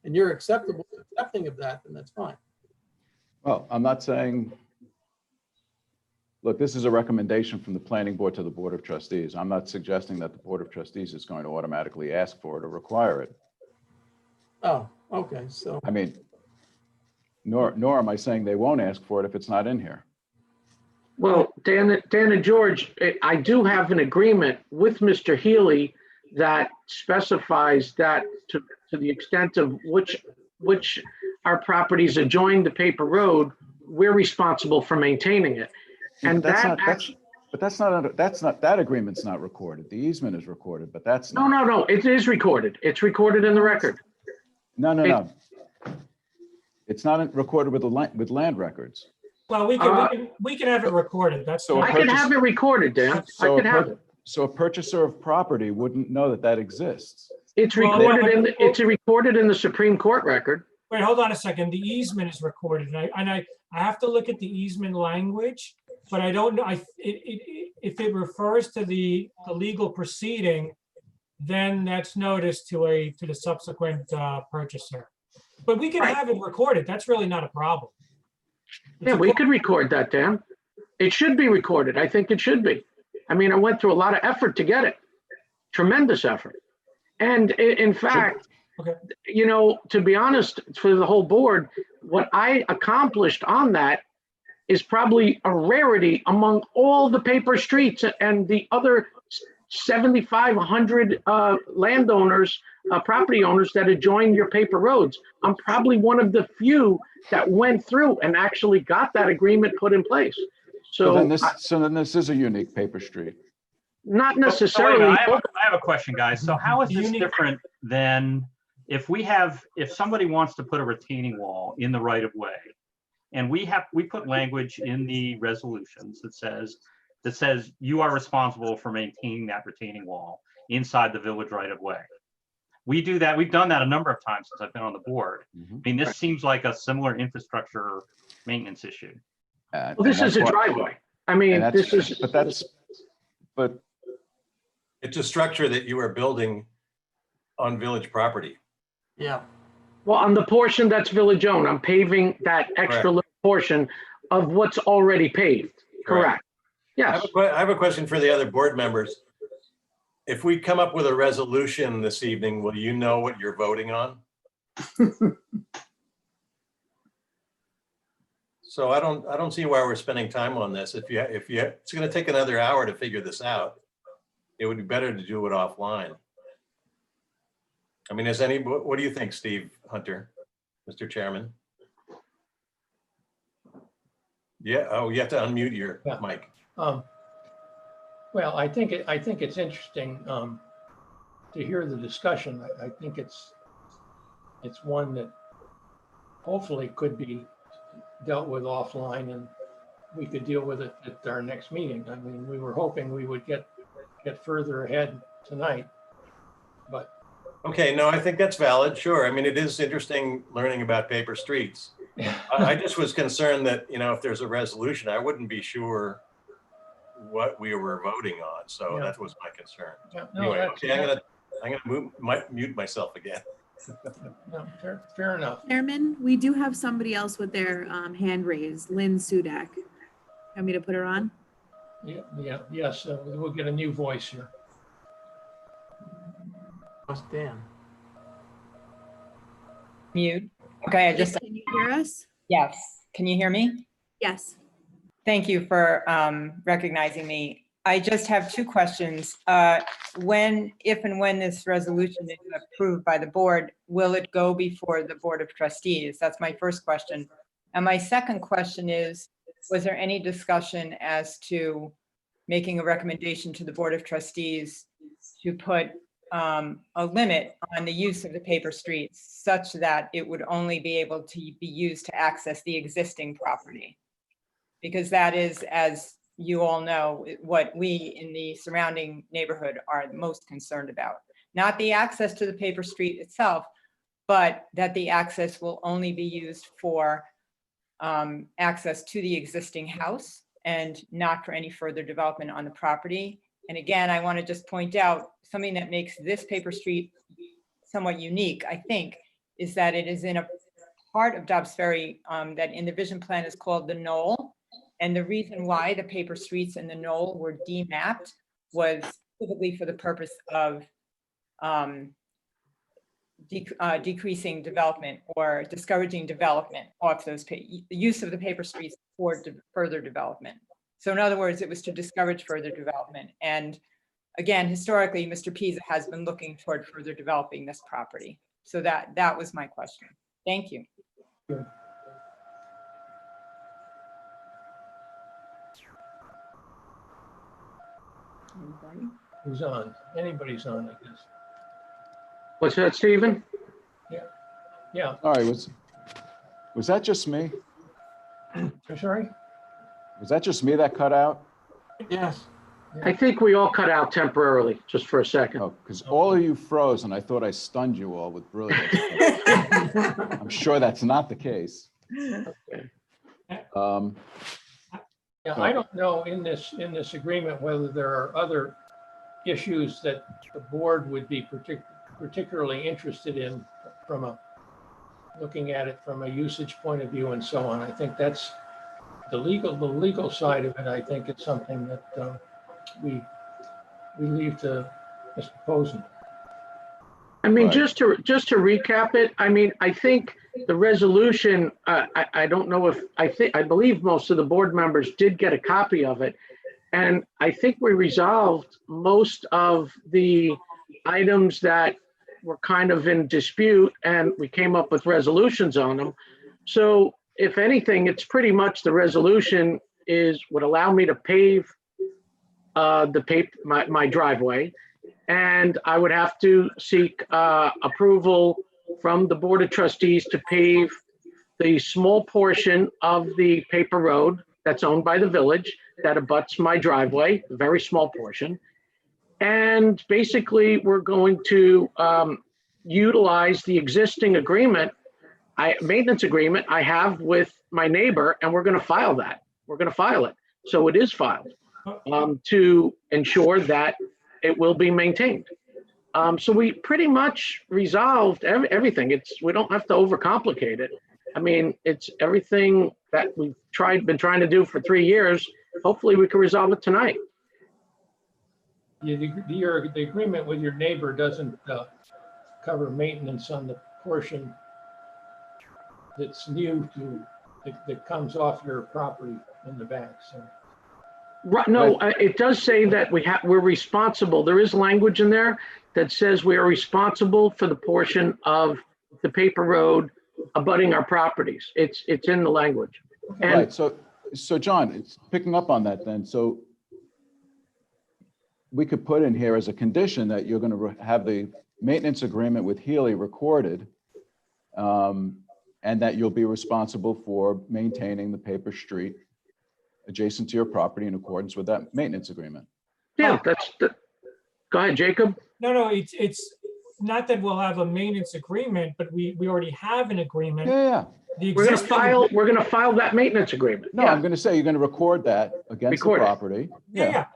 and you're accepting of that, then that's fine. Well, I'm not saying, look, this is a recommendation from the planning board to the Board of Trustees. I'm not suggesting that the Board of Trustees is going to automatically ask for it or require it. Oh, okay, so. I mean, nor am I saying they won't ask for it if it's not in here. Well, Dan and George, I do have an agreement with Mr. Healy that specifies that to the extent of which our properties adjoin the paper road, we're responsible for maintaining it. And that agreement's not recorded. The easement is recorded, but that's not. No, it is recorded. It's recorded in the record. No. It's not recorded with land records. Well, we can have it recorded. That's. So I can have it recorded, Dan. I can have it. So a purchaser of property wouldn't know that exists. It's recorded it's recorded in the Supreme Court record. Wait, hold on a second. The easement is recorded, and I have to look at the easement language, but I don't know if it refers to the legal proceeding, then that's notice to the subsequent purchaser. But we can have it recorded. That's really not a problem. Yeah, we could record that, Dan. It should be recorded. I think it should be. I mean, I went through a lot of effort to get it. Tremendous effort. And in fact, you know, to be honest, for the whole board, what I accomplished on that is probably a rarity among all the paper streets and the other 7,500 landowners, property owners that adjoin your paper roads. I'm probably one of the few that went through and actually got that agreement put in place. So then this is a unique paper street. Not necessarily. I have a question, guys. So how is this different than if somebody wants to put a retaining wall in the right of way, and we put language in the resolutions that says you are responsible for maintaining that retaining wall inside the village right of way. We do that. We've done that a number of times since I've been on the board. I mean, this seems like a similar infrastructure maintenance issue. Well, this is a driveway. I mean, but it's a structure that you are building on village property. Yeah. Well, on the portion that's village owned, I'm paving that extra little portion of what's already paved. Correct. Yes. I have a question for the other board members. If we come up with a resolution this evening, will you know what you're voting on? So I don't see why we're spending time on this. If it's going to take another hour to figure this out, it would be better to do it offline. I mean, what do you think, Steve Hunter, Mr. Chairman? Yeah. Oh, you have to unmute your mic. Well, I think it's interesting to hear the discussion. I think it's one that hopefully could be dealt with offline, and we could deal with it at our next meeting. I mean, we were hoping we would get further ahead tonight, but. Okay, no, I think that's valid. Sure. I mean, it is interesting learning about paper streets. I just was concerned that, if there's a resolution, I wouldn't be sure what we were voting on. So that was my concern. Anyway, okay, I'm gonna mute myself again. No, fair enough. Chairman, we do have somebody else with their hand raised, Lynn Sudak. Want me to put her on? Yes, we'll get a new voice here. Dan. Mute. Okay, I just. Can you hear us? Yes. Can you hear me? Yes. Thank you for recognizing me. I just have two questions. If and when this resolution is approved by the board, will it go before the Board of Trustees? That's my first question. And my second question is, was there any discussion as to making a recommendation to the Board of Trustees to put a limit on the use of the paper streets such that it would only be able to be used to access the existing property? Because that is, as you all know, what we in the surrounding neighborhood are most concerned about. Not the access to the paper street itself, but that the access will only be used for access to the existing house and not for any further development on the property. And again, I want to just point out something that makes this paper street somewhat unique, I think, is that it is in a part of Dobbs Ferry that in the vision plan is called the Knoll. And the reason why the paper streets in the Knoll were demapped was specifically for the purpose of decreasing development or discouraging development off those, the use of the paper streets for further development. So in other words, it was to discourage further development. And again, historically, Mr. Pisa has been looking toward further developing this property. So that was my question. Thank you. Anybody? Who's on? Anybody's on, I guess. What's that, Stephen? Yeah, All right, was that just me? I'm sorry? Was that just me that cut out? Yes. I think we all cut out temporarily, just for a second. Oh, because all of you froze and I thought I stunned you all with brilliance. I'm sure that's not the case. Yeah, I don't know in this agreement whether there are other issues that the board would be particularly interested in from looking at it from a usage point of view and so on. I think that's the legal side of it. I think it's something that we leave to Mr. Posen. I mean, Right. just to recap it, I mean, I think the resolution, I don't know if, I believe most of the board members did get a copy of it. And I think we resolved most of the items that were kind of in dispute, and we came up with resolutions on them. So if anything, it's pretty much the resolution would allow me to pave my driveway. And I would have to seek approval from the Board of Trustees to pave the small portion of the paper road that's owned by the village that abuts my driveway, a very small portion. And basically, we're going to utilize the existing agreement, maintenance agreement I have with my neighbor, and we're going to file that. We're going to file it. So it is filed to ensure that it will be maintained. So we pretty much resolved everything. We don't have to overcomplicate it. I mean, it's everything that we've been trying to do for 3 years. Hopefully we can resolve it tonight. The agreement with your neighbor doesn't cover maintenance on the portion that's new that comes off your property in the back, so. Right, no, it does say that we're responsible. There is language in there that says we are responsible for the portion of the paper road abutting our properties. It's in the language. And Right, so John, it's picking up on that then. So we could put in here as a condition that you're going to have the maintenance agreement with Healy recorded, and that you'll be responsible for maintaining the paper street adjacent to your property in accordance with that maintenance agreement. yeah, go ahead, Jacob. No, it's not that we'll have a maintenance agreement, but we already have an agreement. Yeah. The We're existing. gonna file that maintenance agreement. No, Yeah. I'm going to say you're going to record that against the Record it. property. Yeah,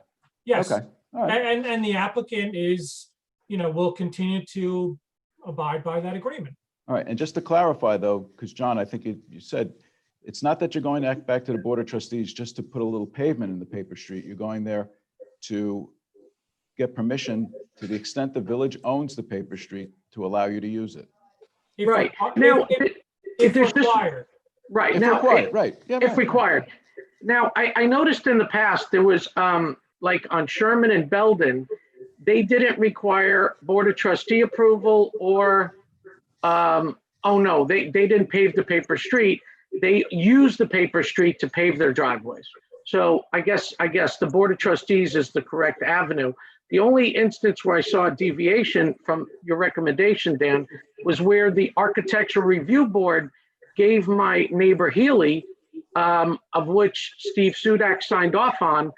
yes. Okay, all right. And the applicant is, will continue to abide by that agreement. All right, and just to clarify though, because John, I think you said, it's not that you're going back to the Board of Trustees just to put a little pavement in the paper street. You're going there to get permission to the extent the village owns the paper street to allow you to use it. If Right. requ- Now, if there's this- required. Right, If now, required, right. Yeah, if right. required. Now, I noticed in the past, there was, like on Sherman and Belden, they didn't require Board of Trustee approval or, oh no, they didn't pave the paper street. They used the paper street to pave their driveways. So I guess the Board of Trustees is the correct avenue. The only instance where I saw a deviation from your recommendation, Dan, was where the Architectural Review Board gave my neighbor Healy of which Steve Sudak signed off on,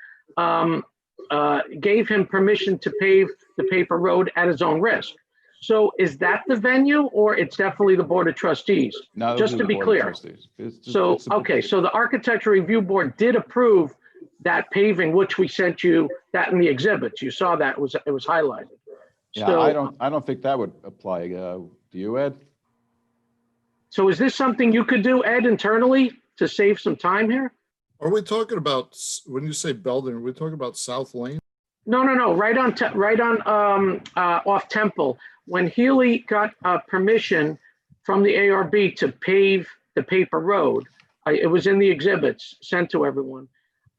gave him permission to pave the paper road at his own risk. So is that the venue, or it's definitely the Board of Trustees? No, it'll Just be to the be Board of clear. Trustees. So, It's a- okay, so the Architecture Review Board did approve that paving, which we sent you that in the exhibits. You saw that, it was highlighted. Yeah, So- I don't think that would apply. Do you, Ed? So is this something you could do, Ed, internally to save some time here? Are we talking about, when you say Belden, are we talking about South Lane? No, right on, off Temple. When Healy got permission from the ARB to pave the paper road, it was in the exhibits sent to everyone.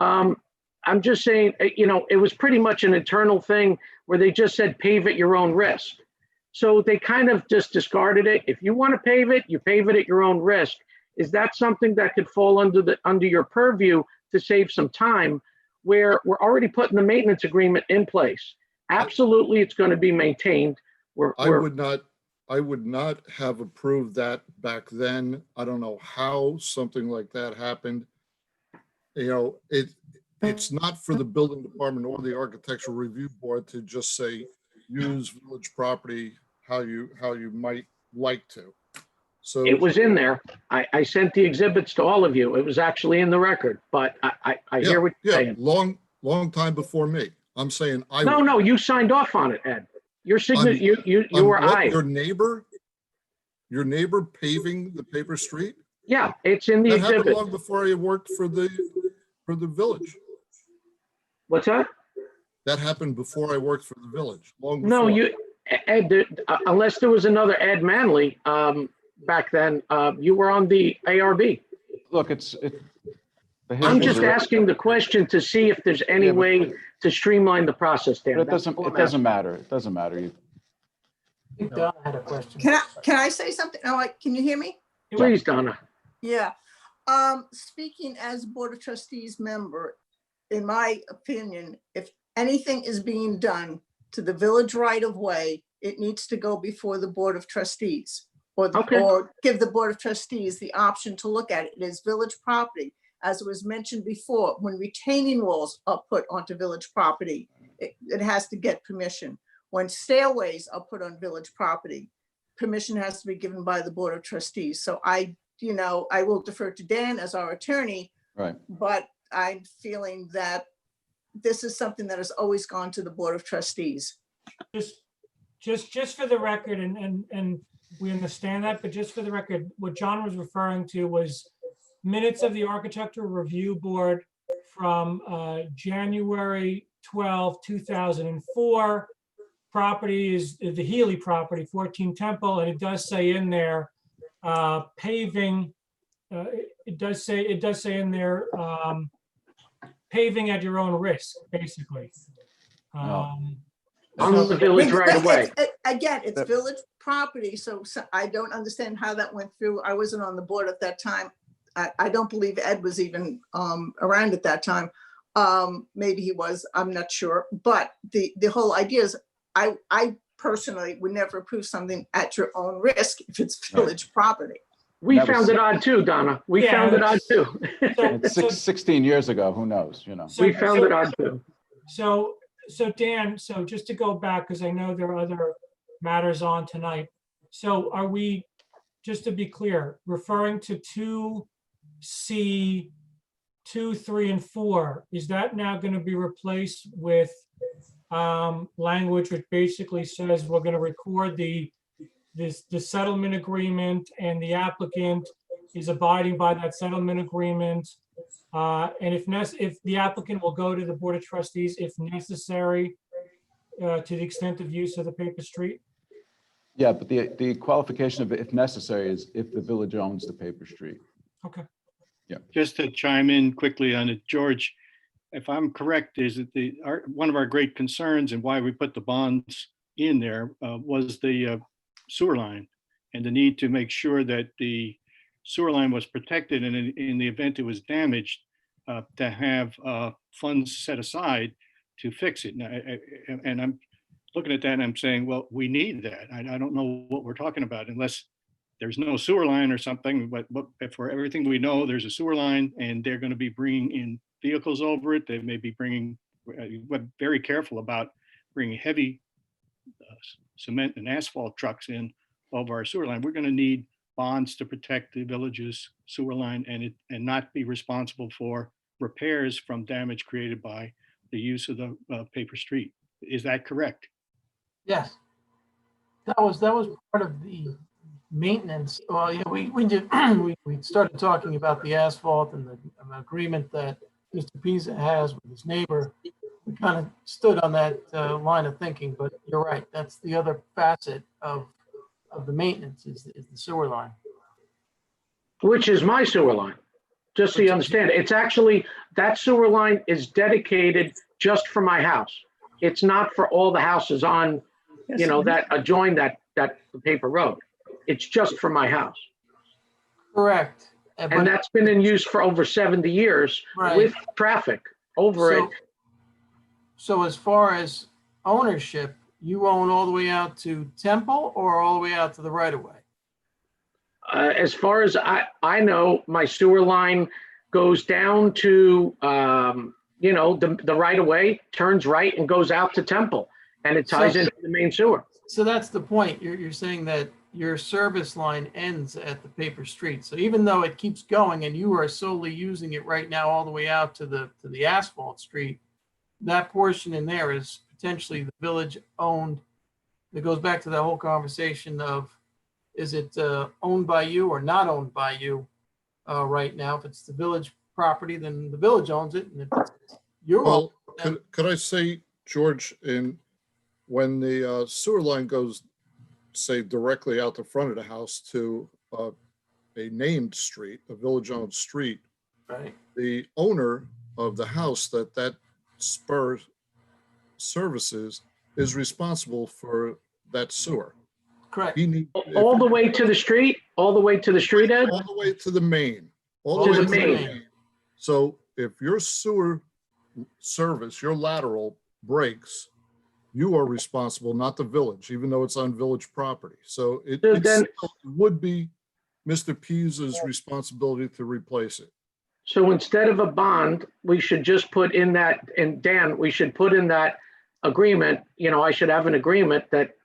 I'm just saying, it was pretty much an internal thing where they just said pave at your own risk. So they kind of just discarded it. If you want to pave it, you pave it at your own risk. Is that something that could fall under your purview to save some time, where we're already putting the maintenance agreement in place? Absolutely, it's going to be maintained. I would not have approved that back then. I don't know how something like that happened. It's not for the building department or the architectural review board to just say, use village property how you might like to. So It was in there. I sent the exhibits to all of you. It was actually in the record, but I hear what you're saying. Long time before me. I'm saying No, you signed off on it, Ed. Your signature, you were what, aye. your neighbor paving the paper street? Yeah, it's in the That happened exhibit. long before I worked for the village. What's that? That happened before I worked for the village, long before. No, Ed, unless there was another Ed Manley back then, you were on the ARB. Look, I'm just asking the question to see if there's any Yeah, but- way to streamline the process, Dan. But it That's doesn't, all it I'm doesn't asking. matter. It doesn't matter. I think Donna had a question. Can I say something? Oh, can you hear me? Please, Donna. Yeah. Speaking as Board of Trustees member, in my opinion, if anything is being done to the village right of way, it needs to go before the Board of Trustees, or give the Board of Trustees the option to look at it. It is village property. As was mentioned before, when retaining walls are put onto village property, it has to get permission. When stairways are put on village property, permission has to be given by the Board of Trustees. So I will defer to Dan as our attorney, Right. but I'm feeling that this is something that has always gone to the Board of Trustees. Just for the record, and we understand that, but just for the record, what John was referring to was minutes of the Architectural Review Board from January 12, 2004. Property is the Healy property, 14 Temple, and it does say in there paving. It does say in there paving at your own risk, basically. On the village right away. Again, it's village property, so I don't understand how that went through. I wasn't on the board at that time. I don't believe Ed was even around at that time. Maybe he was, I'm not sure. But the whole idea is, I personally would never approve something at your own risk if it's village property. We found it odd too, Donna. We found it odd too. It's 16 years ago. Who knows? We found it odd too. So Dan, so just to go back, because I know there are other matters on tonight. So are we, just to be clear, referring to 2C, 2, 3, and 4? Is that now going to be replaced with language which basically says we're going to record the settlement agreement, and the applicant is abiding by that settlement agreement? And if the applicant will go to the Board of Trustees if necessary, to the extent of use of the paper street? Yeah, but the qualification of if necessary is if the village owns the paper street. Okay. Yeah. Just to chime in quickly on it, George, if I'm correct, is that one of our great concerns and why we put the bonds in there was the sewer line and the need to make sure that the sewer line was protected, and in the event it was damaged, to have funds set aside to fix it. And I'm looking at that and I'm saying, well, we need that. I don't know what we're talking about unless there's no sewer line or something, but for everything we know, there's a sewer line and they're going to be bringing in vehicles over it. They may be bringing, we're very careful about bringing heavy cement and asphalt trucks in over our sewer line. We're going to need bonds to protect the village's sewer line and not be responsible for repairs from damage created by the use of the paper street. Is that correct? Yes. That was part of the maintenance. Well, yeah, we did, we started talking about the asphalt and the agreement that Mr. Pisa has with his neighbor. We kind of stood on that line of thinking, but you're right. That's the other facet of the maintenance is the sewer line. Which is my sewer line, just so you understand. It's actually, that sewer line is dedicated just for my house. It's not for all the houses on, that adjoin that paper road. It's just for my house. Correct. And that's been in use for over 70 years with traffic over it. So as far as ownership, you own all the way out to Temple or all the way out to the right of way? As far as I know, my sewer line goes down to, the right of way, turns right and goes out to Temple, and it ties into the main sewer. So that's the point. You're saying that your service line ends at the paper street. So even though it keeps going and you are solely using it right now all the way out to the asphalt street, that portion in there is potentially the village owned. It goes back to that whole conversation of, is it owned by you or not owned by you right now? If it's the village property, then the village owns it. And if it's your Well, could I say, George, when the sewer line goes, say, directly out the front of the house to a named street, a village-owned street, right, the owner of the house that spur services is responsible for that sewer. Correct. All the way to the street? All the way to the street, Ed? All the way to the main. All the way to the main. So if your sewer service, your lateral breaks, you are responsible, not the village, even though it's on village property. So it would be Mr. Pisa's responsibility to replace it. So instead of a bond, we should just put in that, and Dan, we should put in that agreement, I should have an agreement that,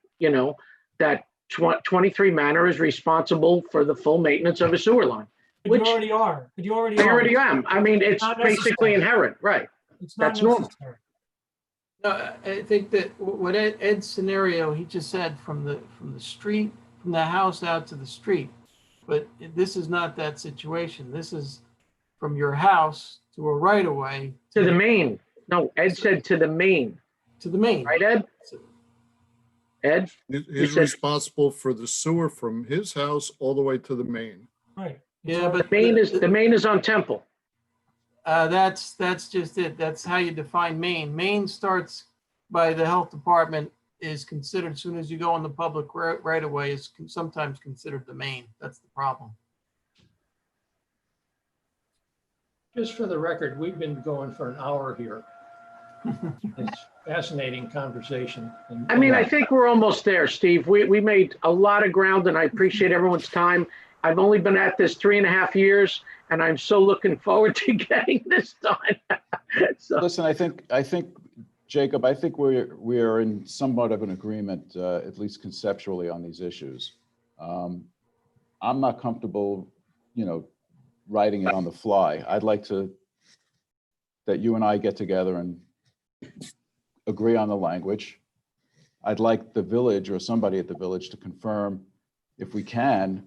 that 23 Manor is responsible for the full maintenance of a sewer line. But you already are. But you already I already am. I mean, it's not basically inherent, right? It's not That's normal. necessary. No, I think that what Ed's scenario, he just said from the street, from the house out to the street. But this is not that situation. This is from your house to a right of way. To the main. No, Ed said to the main. To the main. Right, Ed? Ed? He's responsible for the sewer from his house all the way to the main. Right. Yeah, but the main is on Temple. That's just it. That's how you define main. Main starts by the health department, is considered, as soon as you go on the public right of way, is sometimes considered the main. That's the problem. Just for the record, we've been going for an hour here. It's fascinating conversation. I mean, I think we're almost there, Steve. We made a lot of ground, and I appreciate everyone's time. I've only been at this 3.5 years, and I'm so looking forward to getting this done. So. Listen, I think, Jacob, I think we are in somewhat of an agreement, at least conceptually, on these issues. I'm not comfortable, writing it on the fly. I'd like that you and I get together and agree on the language. I'd like the village or somebody at the village to confirm, if we can,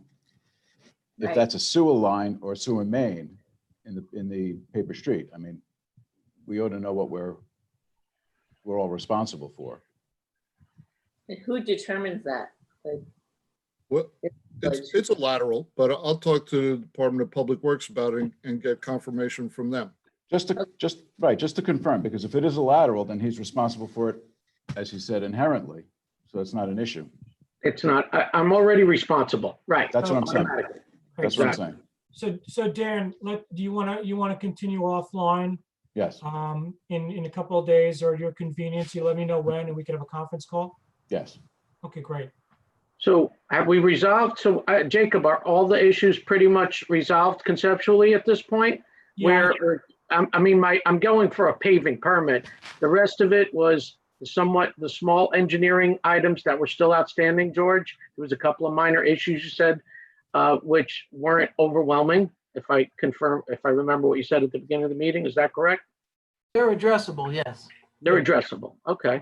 if that's a sewer line or a sewer main in the paper street. I mean, we ought to know what we're all responsible for. And who determines that? Well, it's a lateral, but I'll talk to the Department of Public Works about it and get confirmation from them. Just to confirm, because if it is a lateral, then he's responsible for it, as he said, inherently. So it's not an issue. It's not. I'm already responsible, right? That's what I'm saying. That's what I'm saying. So Dan, do you want to continue offline? Yes. In a couple of days, or your convenience, you let me know when, and we can have a conference call. Yes. Okay, great. So have we resolved, so Jacob, are all the issues pretty much resolved conceptually at this point? Yeah. I'm going for a paving permit. The rest of it was somewhat the small engineering items that were still outstanding, George. There was a couple of minor issues you said, which weren't overwhelming. If I remember what you said at the beginning of the meeting, is that correct? They're addressable, yes. They're addressable, okay.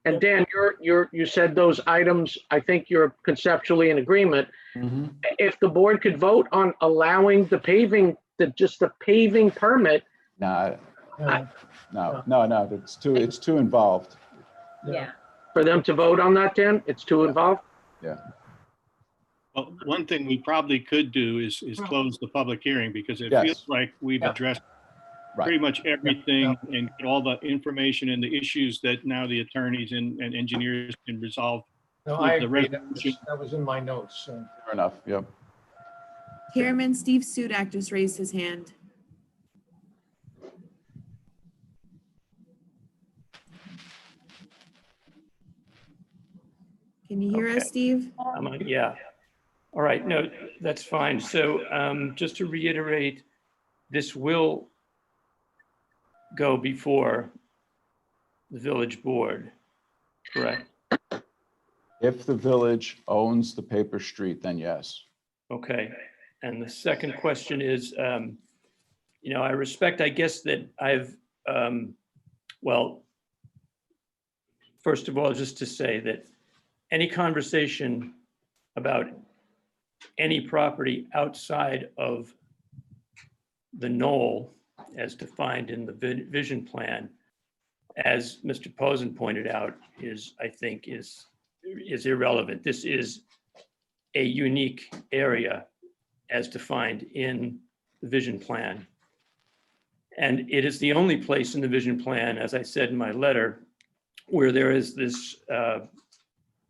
And Dan, you said those items, I think you're conceptually in agreement. If the board could vote on allowing the paving, just the paving permit. No, it's too involved. Yeah. For them to vote on that, Dan, it's too involved? Yeah. Well, one thing we probably could do is close the public hearing because it Yes. feels like we've addressed Right. pretty much everything and all the information and the issues that now the attorneys and engineers can resolve. No, with I the agree. resolution. That was in my notes. So. Fair enough, yep. Chairman Steve Sudak just raised his hand. Can you hear us, Okay. Steve? Yeah. All right, no, that's fine. So just to reiterate, this will go before the village board, correct? If the village owns the paper street, then yes. Okay. And the second question is, I respect, I guess that I've, well, first of all, just to say that any conversation about any property outside of the knoll as defined in the vision plan, as Mr. Posen pointed out, is irrelevant. This is a unique area as defined in the vision plan. And it is the only place in the vision plan, as I said in my letter, where there is this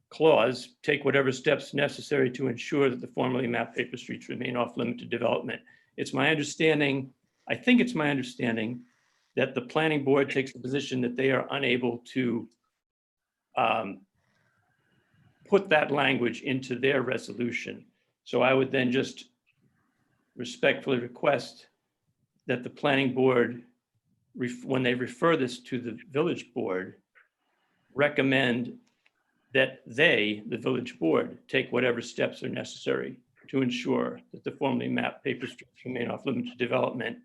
clause, take whatever steps necessary to ensure that the formerly mapped paper streets remain off limit to development. It's my understanding, I think it's my understanding, that the planning board takes the position that they are unable to put that language into their resolution. So I would then just respectfully request that the planning board, when they refer this to the village board, recommend that they, the village board, take whatever steps are necessary to ensure that the formerly mapped paper streets remain off limit to development.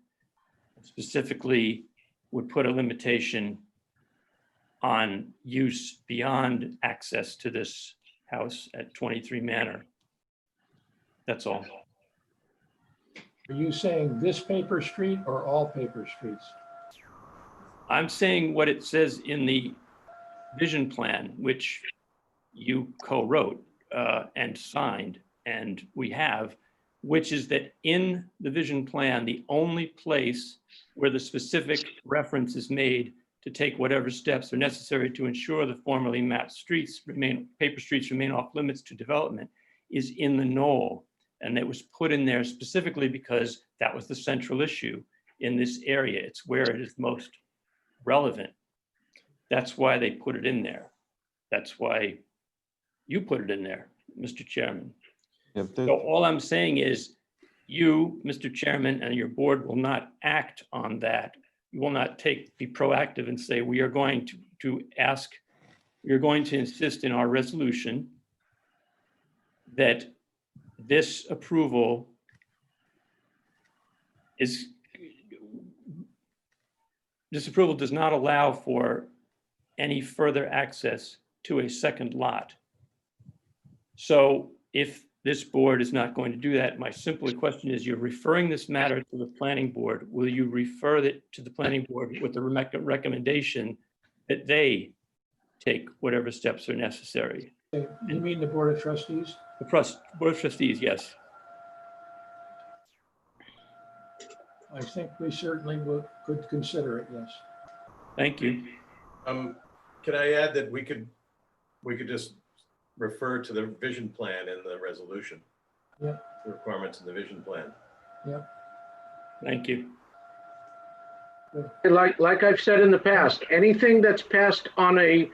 Specifically, would put a limitation on use beyond access to this house at 23 Manor. That's all. Are you saying this paper street or all paper streets? I'm saying what it says in the vision plan, which you co-wrote and signed, and we have, which is that in the vision plan, the only place where the specific reference is made to take whatever steps are necessary to ensure the formerly mapped paper streets remain off limits to development is in the knoll. And it was put in there specifically because that was the central issue in this area. It's where it is most relevant. That's why they put it in there. That's why you put it in there, Mr. Chairman. So all I'm saying is you, Mr. Chairman, and your board will not act on that. You will not be proactive and say, we are going to insist in our resolution that this approval does not allow for any further access to a second lot. So if this board is not going to do that, my simple question is, you're referring this matter to the planning board. Will you refer it to the planning board with the recommendation that they take whatever steps are necessary? You mean the Board of Trustees? The Board of Trustees, yes. I think we certainly could consider it, yes. Thank you. Can I add that we could just refer to the vision plan in the resolution? Yeah. The requirements in the vision plan. Yeah. Thank you. Like I've said in the past, anything that's passed on a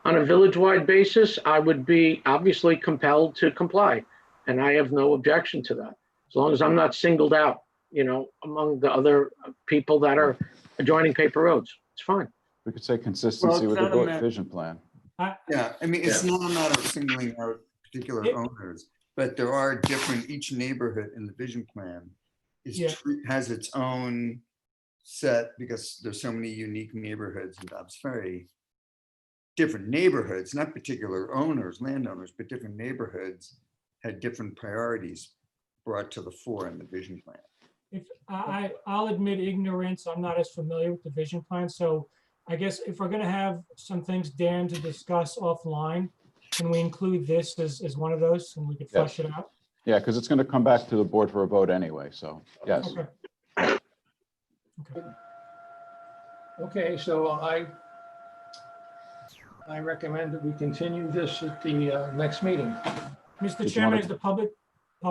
on a village-wide basis, I would be obviously compelled to comply. And I have no objection to that, as long as I'm not singled out, among the other people that are adjoining paper roads. It's fine. We could say consistency with the not a matter- vision plan. Yeah, I mean, it's not a matter of singling out particular owners, but there are each neighborhood in the vision plan has its own set, because there's so many unique neighborhoods and that's very different neighborhoods, not particular owners, landowners, but different neighborhoods had different priorities brought to the fore in the vision plan. If I'll admit ignorance, I'm not as familiar with the vision plan, so I guess if we're gonna have some things, Dan, to discuss offline, can we include this as one of those and we could flesh it out? Yeah, because it's going to come back to the board for a vote anyway, so yes. Okay. Okay, so I recommend that we continue this at the next meeting. Mr. Chairman, is the public?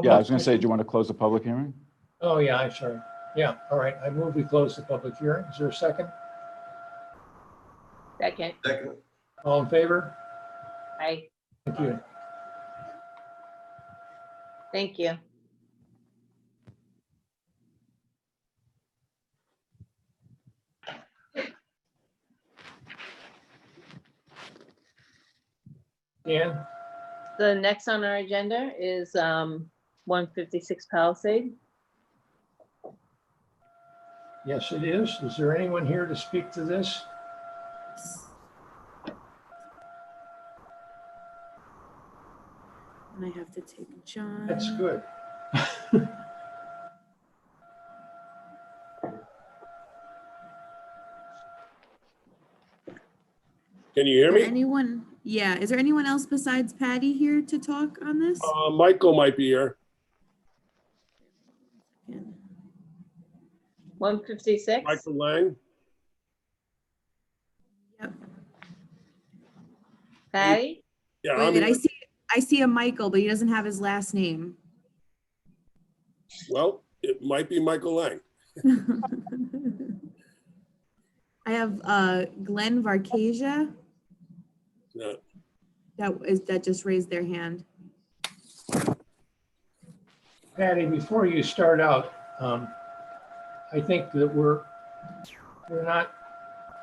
Yeah, I was going to say, do you want to close the public hearing? Oh, yeah, I'm sorry. Yeah, all right. I move we close the public hearing. Is there a second? Second. Second. All in favor? Aye. Thank you. Thank you. Dan? The next on our agenda is 156 Palisade. Yes, it is. Is there anyone here to speak to this? And I have to take John. That's good. Can you hear me? Anyone? Yeah. Is there anyone else besides Patty here to talk on this? Michael might be here. 156. Michael Lang. Yep. Patty? Yeah. Wait, I see a Michael, but he doesn't have his last name. Well, it might be Michael Lang. I have Glenn Varcasia. Yeah. That just raised their hand. Patty, before you start out, I think that we're not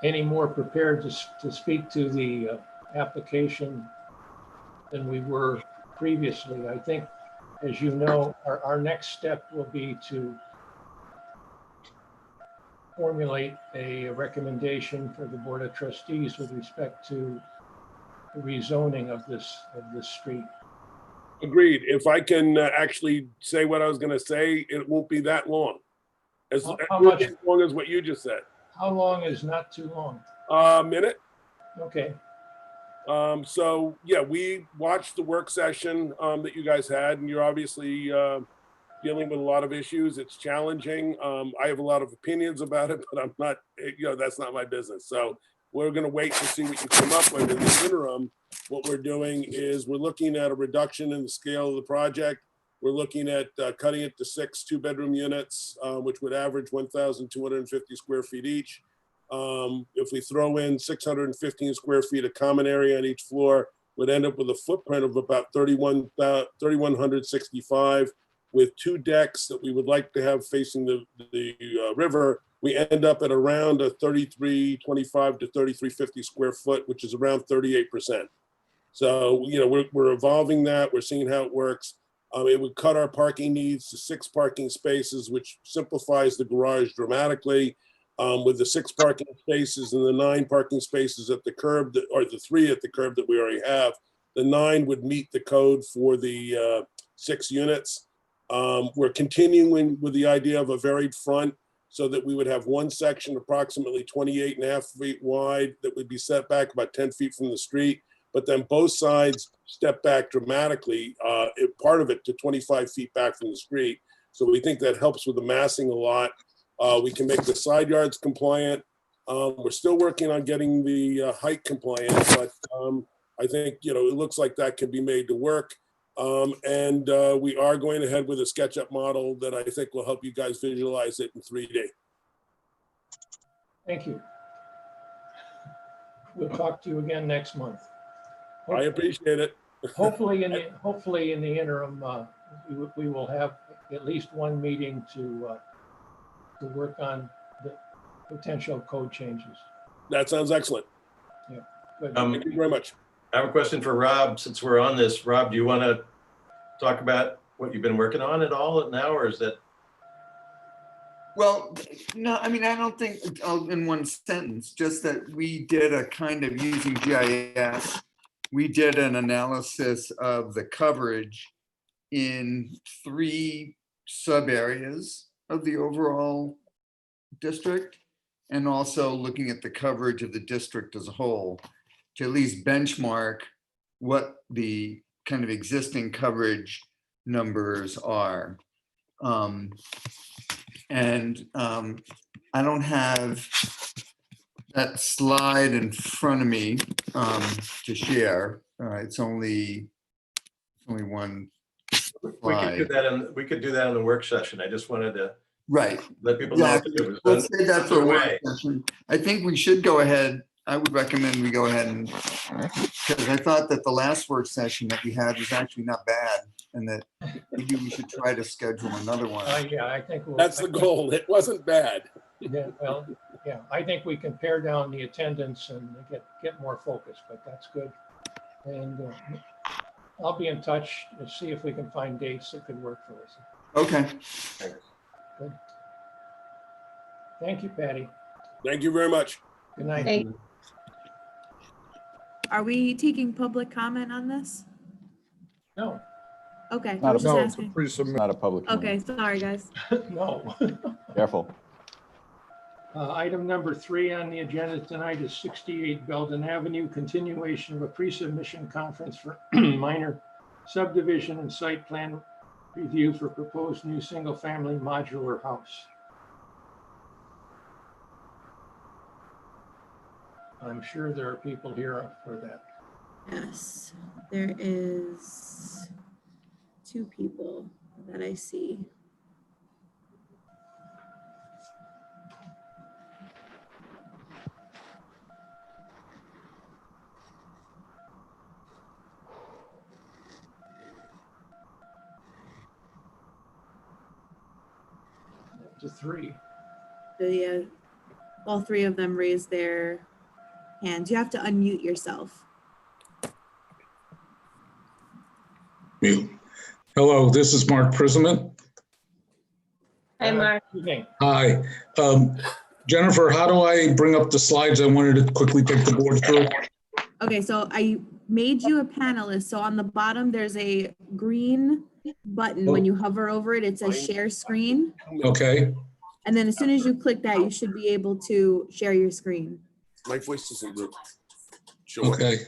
any more prepared to speak to the application than we were previously. I think, as you know, our next step will be to formulate a recommendation for the Board of Trustees with respect to the rezoning of this street. Agreed. If I can actually say what I was going to say, it won't be that long. As long as what you just said. How long is not too long? A minute. Okay. So yeah, we watched the work session that you guys had, and you're obviously dealing with a lot of issues. It's challenging. I have a lot of opinions about it, but I'm not, that's not my business. So we're going to wait to see what you come up with. In the interim, what we're doing is we're looking at a reduction in the scale of the project. We're looking at cutting it to 6 two-bedroom units, which would average 1,250 square feet each. If we throw in 615 square feet of common area on each floor, would end up with a footprint of about 3,165 with 2 decks that we would like to have facing the river. We end up at around a 3,325 to 3,350 square foot, which is around 38%. So, we're evolving that. We're seeing how it works. It would cut our parking needs to 6 parking spaces, which simplifies the garage dramatically. With the 6 parking spaces and the 9 parking spaces at the curb, or the 3 at the curb that we already have, the 9 would meet the code for the 6 units. We're continuing with the idea of a varied front so that we would have one section approximately 28.5 feet wide that would be set back about 10 feet from the street, but then both sides step back dramatically, part of it to 25 feet back from the street. So we think that helps with the massing a lot. We can make the side yards compliant. We're still working on getting the height compliant, but I think, it looks like that can be made to work. And we are going ahead with a SketchUp model that I think will help you guys visualize it in 3D. Thank you. We'll talk to you again next month. I appreciate it. Hopefully in the interim, we will have at least one meeting to work on the potential code changes. That sounds excellent. Yeah, good. Thank you very much. I have a question for Rob, since we're on this. Rob, do you want to talk about what you've been working on at all now, or is that? Well, no, I mean, I don't think in one sentence, just that we did a kind of using GIS. We did an analysis of the coverage in 3 sub areas of the overall district, and also looking at the coverage of the district as a whole to at least benchmark what the kind of existing coverage numbers are. I don't have that slide in front of me to share. It's only one slide. We could do that in the work session. I just wanted to let people know. Yeah, that it was let's say that for a work underway. session. I think we should go ahead. I would recommend we go ahead and, because I thought that the last work session that we had was actually not bad, and that maybe we should try to schedule another one. Yeah, I think That's the goal. It wasn't bad. Yeah, well, yeah, I think we can pare down the attendance and get more focus, but that's good. And I'll be in touch to see if we can find dates that could work for us. Okay. Good. Thank you, Patty. Thank you very much. Good night. Thank- Are we taking public comment on this? No. Okay, I Not was a, just no, asking. it's not a public. Okay, sorry, guys. No. Careful. Item number 3 on the agenda tonight is 68 Belden Avenue, continuation of a pre-submission conference for minor subdivision and site plan review for proposed new single-family modular house. I'm sure there are people here for that. Yes, there is 2 people that I see. To 3. All 3 of them raised their hands. You have to unmute yourself. Hello, this is Mark Prisman. Hi, Mark. Hi. Jennifer, how do I bring up the slides? I wanted to quickly take the board through. Okay, so I made you a panelist. So on the bottom, there's a green button. When you hover over it, it says share screen. Okay. And then as soon as you click that, you should be able to share your screen. My voice isn't good. Okay.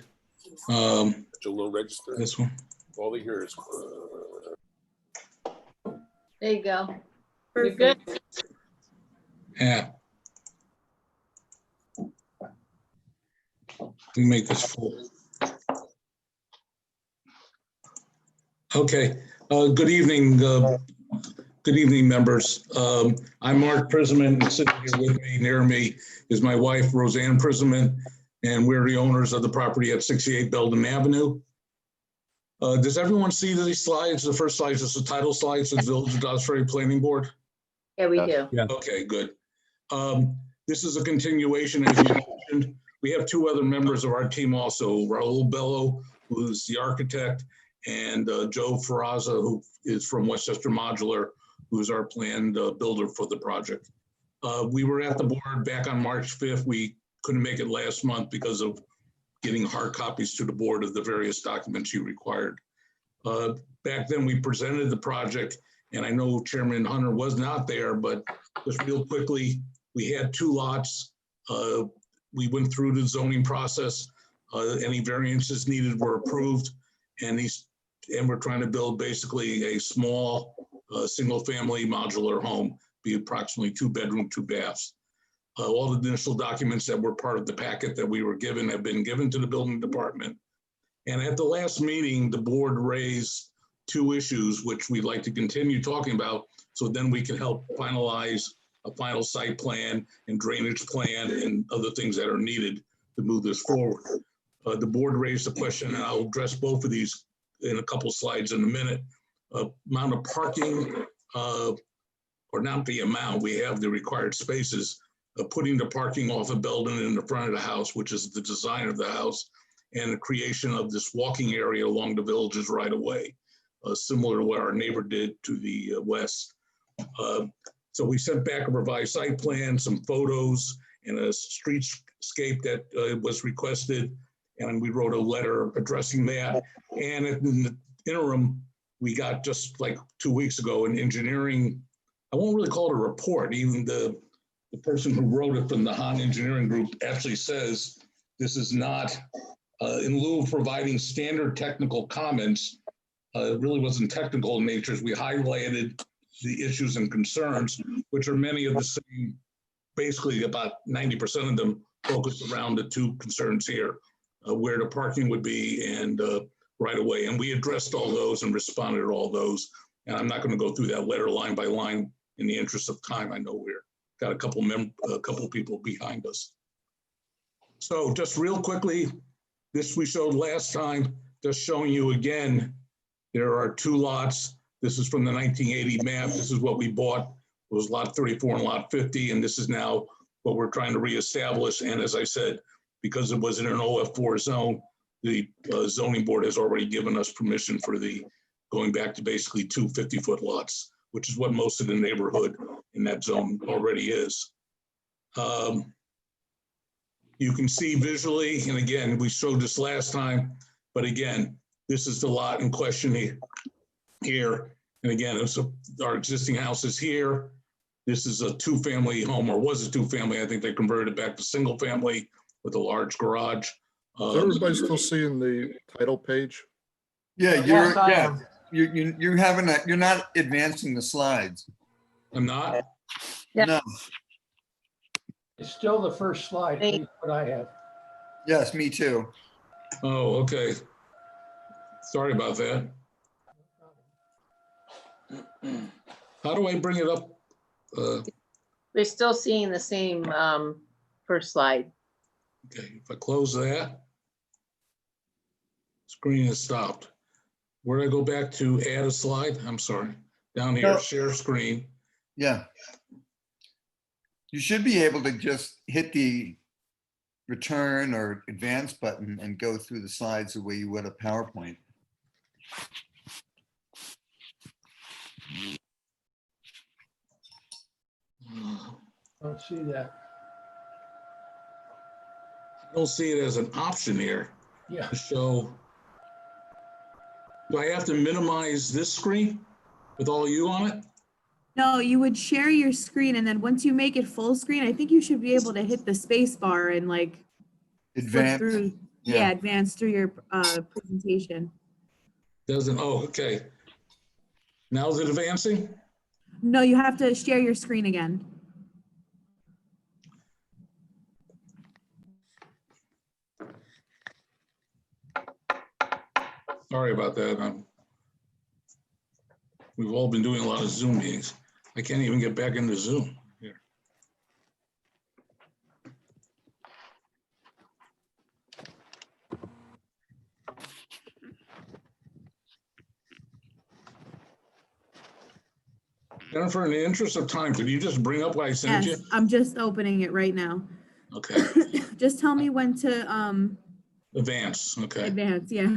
Low register. This one. All they hear is. There you go. You're good. Yeah. Let me make this full. Okay. Good evening. Good evening, members. I'm Mark Prisman, and sitting here with me, near me, is my wife, Roseanne Prisman, and we're the owners of the property at 68 Belden Avenue. Does everyone see these slides? The first slide is the title slides of the Village of Dobbs Ferry Planning Board. Yeah, we do. Yeah. Okay, good. This is a continuation, as you mentioned. We have 2 other members of our team also, Raul Bello, who's the architect, and Joe Ferraza, who is from Westchester Modular, who's our planned builder for the project. We were at the board back on March 5th. We couldn't make it last month because of getting hard copies to the board of the various documents you required. Back then we presented the project, and I know Chairman Hunter was not there, but just real quickly, we had 2 lots. We went through the zoning process. Any variances needed were approved, and we're trying to build basically a small single-family modular home, be approximately 2 bedroom, 2 baths. All the initial documents that were part of the packet that we were given have been given to the building department. And at the last meeting, the board raised 2 issues, which we'd like to continue talking about, so then we can help finalize a final site plan and drainage plan and other things that are needed to move this forward. The board raised a question, and I'll address both of these in a couple slides in a minute. Amount of parking, or not the amount, we have the required spaces, putting the parking off a building in the front of the house, which is the design of the house, and the creation of this walking area along the village's right of way, similar to what our neighbor did to the west. So we sent back a revised site plan, some photos, and a streetscape that was requested, and we wrote a letter addressing that. And in the interim, we got just like 2 weeks ago an engineering, I won't really call it a report, even the person who wrote it from the Han Engineering Group actually says this is not, in lieu of providing standard technical comments, it really wasn't technical in nature. We highlighted the issues and concerns, which are many of the same, basically about 90% of them focused around the two concerns here, where the parking would be and right away. And we addressed all those and responded to all those. And I'm not going to go through that letter line by line in the interest of time. I know we're got a couple people behind us. So just real quickly, this we showed last time, just showing you again, there are two lots. This is from the 1980 map. This is what we bought. It was lot 34 and lot 50, and this is now what we're trying to reestablish. And as I said, because it was in an OF4 zone, the zoning board has already given us permission for the going back to basically 2 50-foot lots, which is what most of the neighborhood in that zone already is. You can see visually, and again, we showed this last time, but again, this is the lot in question here. And again, our existing house is here. This is a two-family home, or was a two-family. I think they converted it back to single family with a large garage. Is everybody still seeing the title page? Yeah, you're not advancing the slides. I'm not? No. It's still the first slide, at least what I have. Yes, me too. Oh, okay. Sorry about that. How do I bring it up? We're still seeing the same first slide. Okay, if I close that, screen is stopped. Where do I go back to add a slide? I'm sorry. Down here, No. share screen. Yeah. You should be able to just hit the return or advance button and go through the slides the way you would a PowerPoint. Don't see that. I don't see it as an option here. Yeah. To show. Do I have to minimize this screen with all you on it? No, you would share your screen, and then once you make it full screen, I think you should be able to hit the space bar and like flip Advance. through, Yeah. advance through your presentation. Doesn't, oh, okay. Now is it advancing? No, you have to share your screen again. Sorry about that. We've all been doing a lot of Zoom meetings. I can't even get back into Zoom here. Jennifer, in the interest of time, could you just bring up what I sent Yes, you? I'm just opening it right now. Okay, Just tell me when to advance, okay. advance, yeah.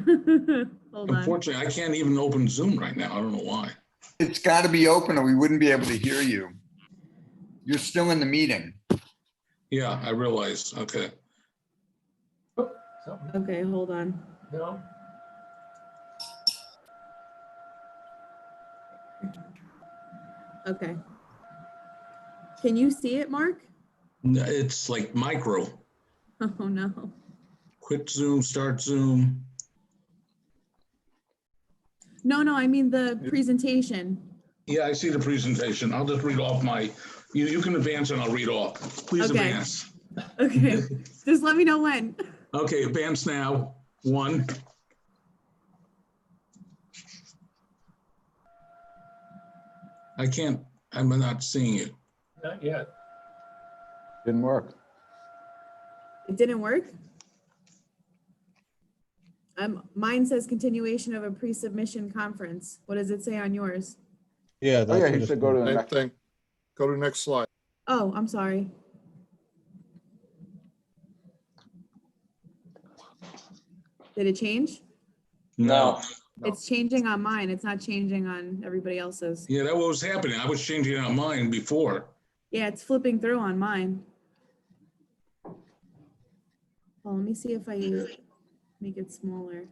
Hold on. Unfortunately, I can't even open Zoom right now. I don't know why. It's got to be open or we wouldn't be able to hear you. You're still in the meeting. Yeah, I realize, okay. Okay, hold on. No. Okay. Can you see it, Mark? No, it's like micro. Oh, no. Quit Zoom, start Zoom. No, I mean the presentation. Yeah, I see the presentation. I'll just read off my, you can advance and I'll read off. Please Okay. advance. Okay, just let me know when. Okay, advance now. 1. I can't, I'm not seeing it. Not yet. Didn't work. It didn't work? Mine says continuation of a pre-submission conference. What does it say on yours? Yeah, Oh, yeah, that's he what said go to the Same next. thing. Go to the next slide. Oh, I'm sorry. Did it change? No. It's changing on mine. It's not changing on everybody else's. Yeah, that was happening. I was changing it on mine before. Yeah, it's flipping through on mine. Well, let me see if I make it smaller.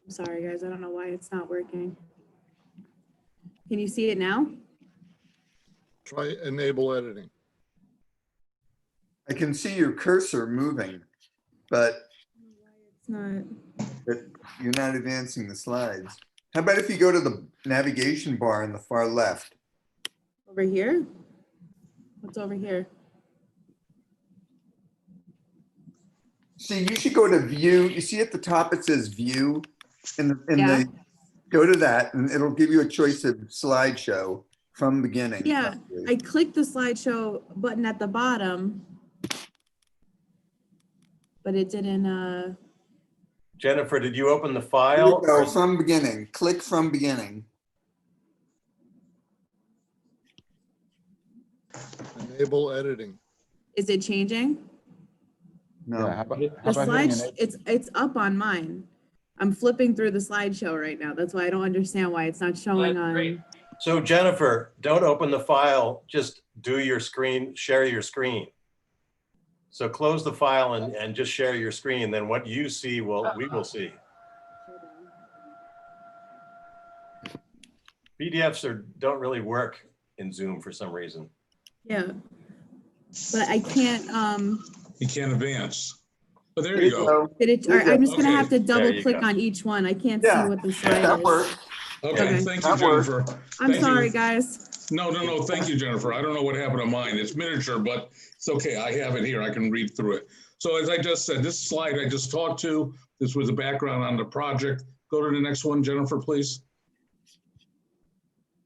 I'm sorry, guys. I don't know why it's not working. Can you see it now? Try enable editing. I can see your cursor moving, but It's not. you're not advancing the slides. How about if you go to the navigation bar in the far left? Over here? What's over here? See, you should go to view. You see at the top it says view Yeah. go to that and it'll give you a choice of slideshow from beginning. Yeah, I clicked the slideshow button at the bottom, but it didn't, Jennifer, did you open the Here file? we go, from beginning. Click from beginning. Enable editing. is it changing? No. Yeah, how about The hitting slide, it's up on mine. I'm flipping through the slideshow right now. That's why I don't understand why it's not showing on. So Jennifer, don't open the file, just do your screen, share your screen. So close the file and just share your screen, then what you see, we will see. PDFs don't really work in Zoom for some reason. Yeah. But I can't, You can't advance. Oh, there you go. did it, all right, I'm just gonna Okay. have to double you click go. on each one. I can't Yeah, see what the slide that is. works. Okay, Okay. thank you, That works. Jennifer. I'm Thank sorry, you. guys. No, thank you, Jennifer. I don't know what happened to mine. It's miniature, but it's okay. I have it here. I can read through it. So as I just said, this slide I just talked to, this was the background on the project. Go to the next one, Jennifer, please.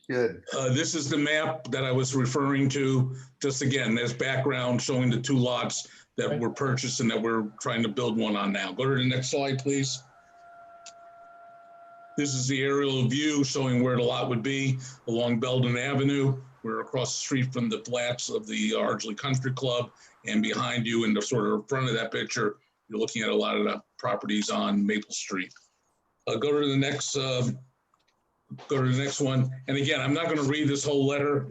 Good. This is the map that I was referring to. Just again, there's background showing the two lots that were purchased and that we're trying to build one on now. Go to the next slide, please. This is the aerial view showing where the lot would be along Belden Avenue. We're across the street from the flats of the Ardsley Country Club, and behind you in the sort of front of that picture, you're looking at a lot of the properties on Maple Street. Go to the next one. And again, I'm not going to read this whole letter.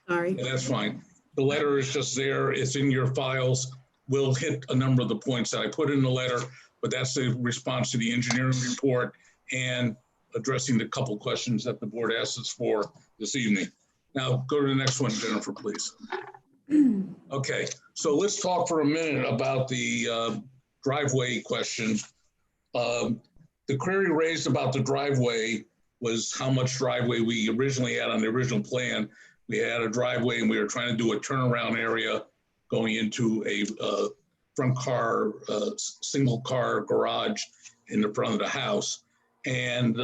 Sorry. And that's fine. The letter is just there. It's in your files. We'll hit a number of the points that I put in the letter, but that's the response to the engineering report and addressing the couple questions that the board asked us for this evening. Now go to the next one, Jennifer, please. Okay, so let's talk for a minute about the driveway question. The query raised about the driveway was how much driveway we originally had on the original plan. We had a driveway and we were trying to do a turnaround area going into a front car, single car garage in the front of the house. And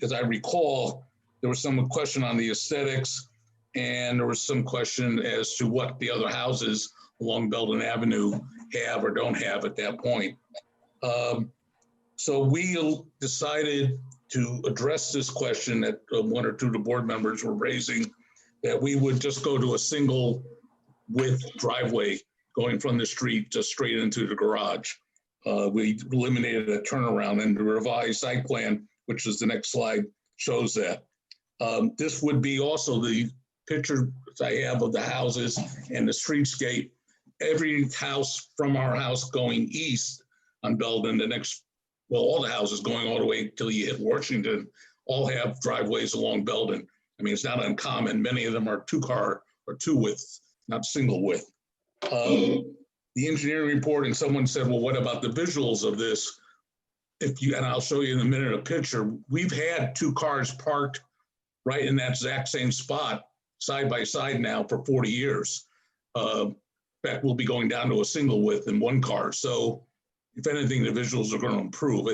as I recall, there was some question on the aesthetics and there was some question as to what the other houses along Belden Avenue have or don't have at that point. So we decided to address this question that one or two of the board members were raising, that we would just go to a single width driveway going from the street just straight into the garage. We eliminated a turnaround, and the revised site plan, which is the next slide, shows that. This would be also the picture I have of the houses and the streetscape. Every house from our house going east on Belden, the next, well, all the houses going all the way till you hit Washington, all have driveways along Belden. I mean, it's not uncommon. Many of them are two car or two width, not single width. The engineering report, and someone said, well, what about the visuals of this? If you, and I'll show you in a minute a picture, we've had two cars parked right in that exact same spot, side by side now for 40 years. In fact, we'll be going down to a single width in one car. So if anything, the visuals are going to improve.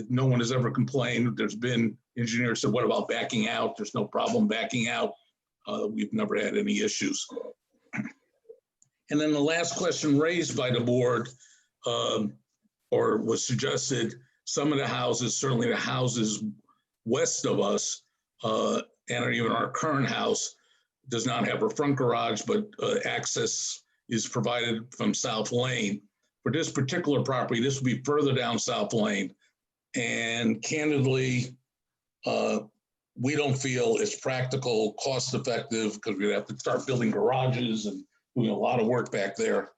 No one has ever complained. There's been engineers said, what about backing out? There's no problem backing out. We've never had any issues. And then the last question raised by the board, or was suggested, some of the houses, certainly the houses west of us, and even our current house, does not have a front garage, but access is provided from South Lane. For this particular property, this would be further down South Lane. And candidly, we don't feel it's practical, cost effective, because we'd have to start building garages and doing a lot of work back there.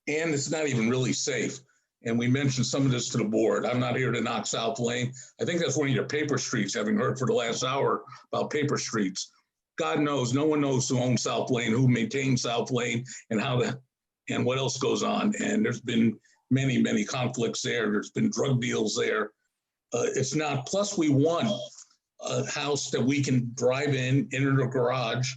And it's not even really safe. And we mentioned some of this to the board. I'm not here to knock South Lane. I think that's one of your paper streets, having heard for the last hour about paper streets. God knows, no one knows who owns South Lane, who maintains South Lane, and and what else goes on. And there's been many, many conflicts there. There's been drug deals there. It's not, plus we want a house that we can drive in, enter the garage,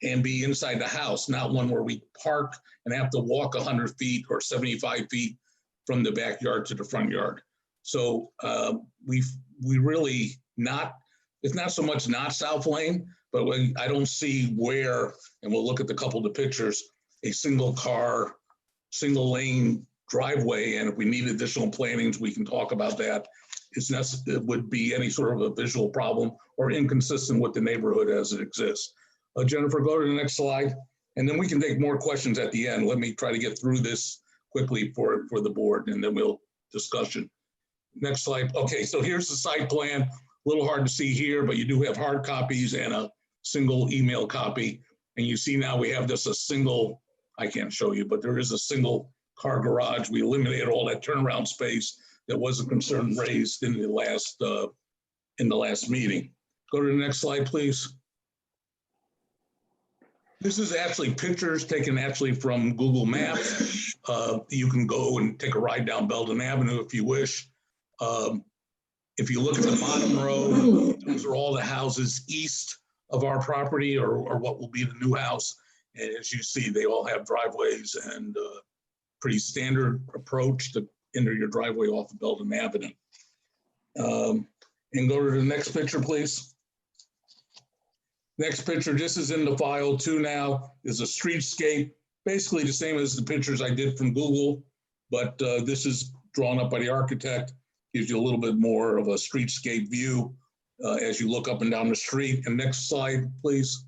and be inside the house, not one where we park and have to walk 100 feet or 75 feet from the backyard to the front yard. So we really not, it's not so much not South Lane, but I don't see where, and we'll look at the couple of the pictures, a single car, single lane driveway, and if we need additional plantings, we can talk about that. It would be any sort of a visual problem or inconsistent with the neighborhood as it exists. Jennifer, go to the next slide, and then we can take more questions at the end. Let me try to get through this quickly for the board, and then we'll discussion. Next slide. Okay, so here's the site plan. A little hard to see here, but you do have hard copies and a single email copy. And you see now we have this a single, I can't show you, but there is a single car garage. We eliminated all that turnaround space that was a concern raised in the last meeting. Go to the next slide, please. This is actually pictures taken actually from Google Maps. You can go and take a ride down Belden Avenue if you wish. If you look at the bottom row, those are all the houses east of our property, or what will be the new house. And as you see, they all have driveways and pretty standard approach to enter your driveway off of Belden Avenue. And go to the next picture, please. Next picture, this is in the file too now, is a streetscape, basically the same as the pictures I did from Google, but this is drawn up by the architect, gives you a little bit more of a streetscape view as you look up and down the street. And next slide, please.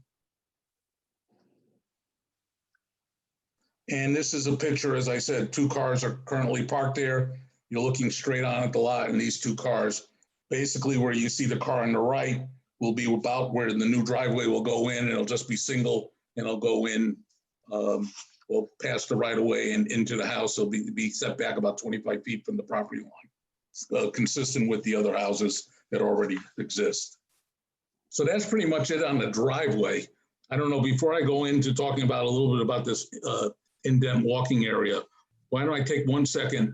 And this is a picture, as I said, 2 cars are currently parked there. You're looking straight on at the lot, and these 2 cars, basically where you see the car on the right will be about where the new driveway will go in. It'll just be single, and it'll go in, well, past the right of way and into the house. It'll be set back about 25 feet from the property line, consistent with the other houses that already exist. So that's pretty much it on the driveway. I don't know, before I go into talking about a little bit about this indent walking area, why don't I take 1 second,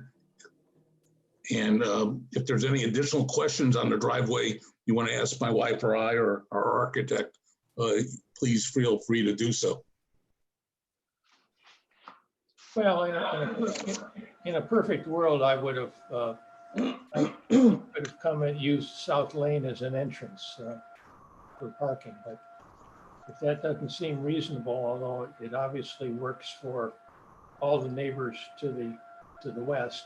and if there's any additional questions on the driveway you want to ask my wife or I or our architect, please feel free to do so. Well, in a perfect world, I would have come and used South Lane as an entrance for parking, but if that doesn't seem reasonable, although it obviously works for all the neighbors to the west.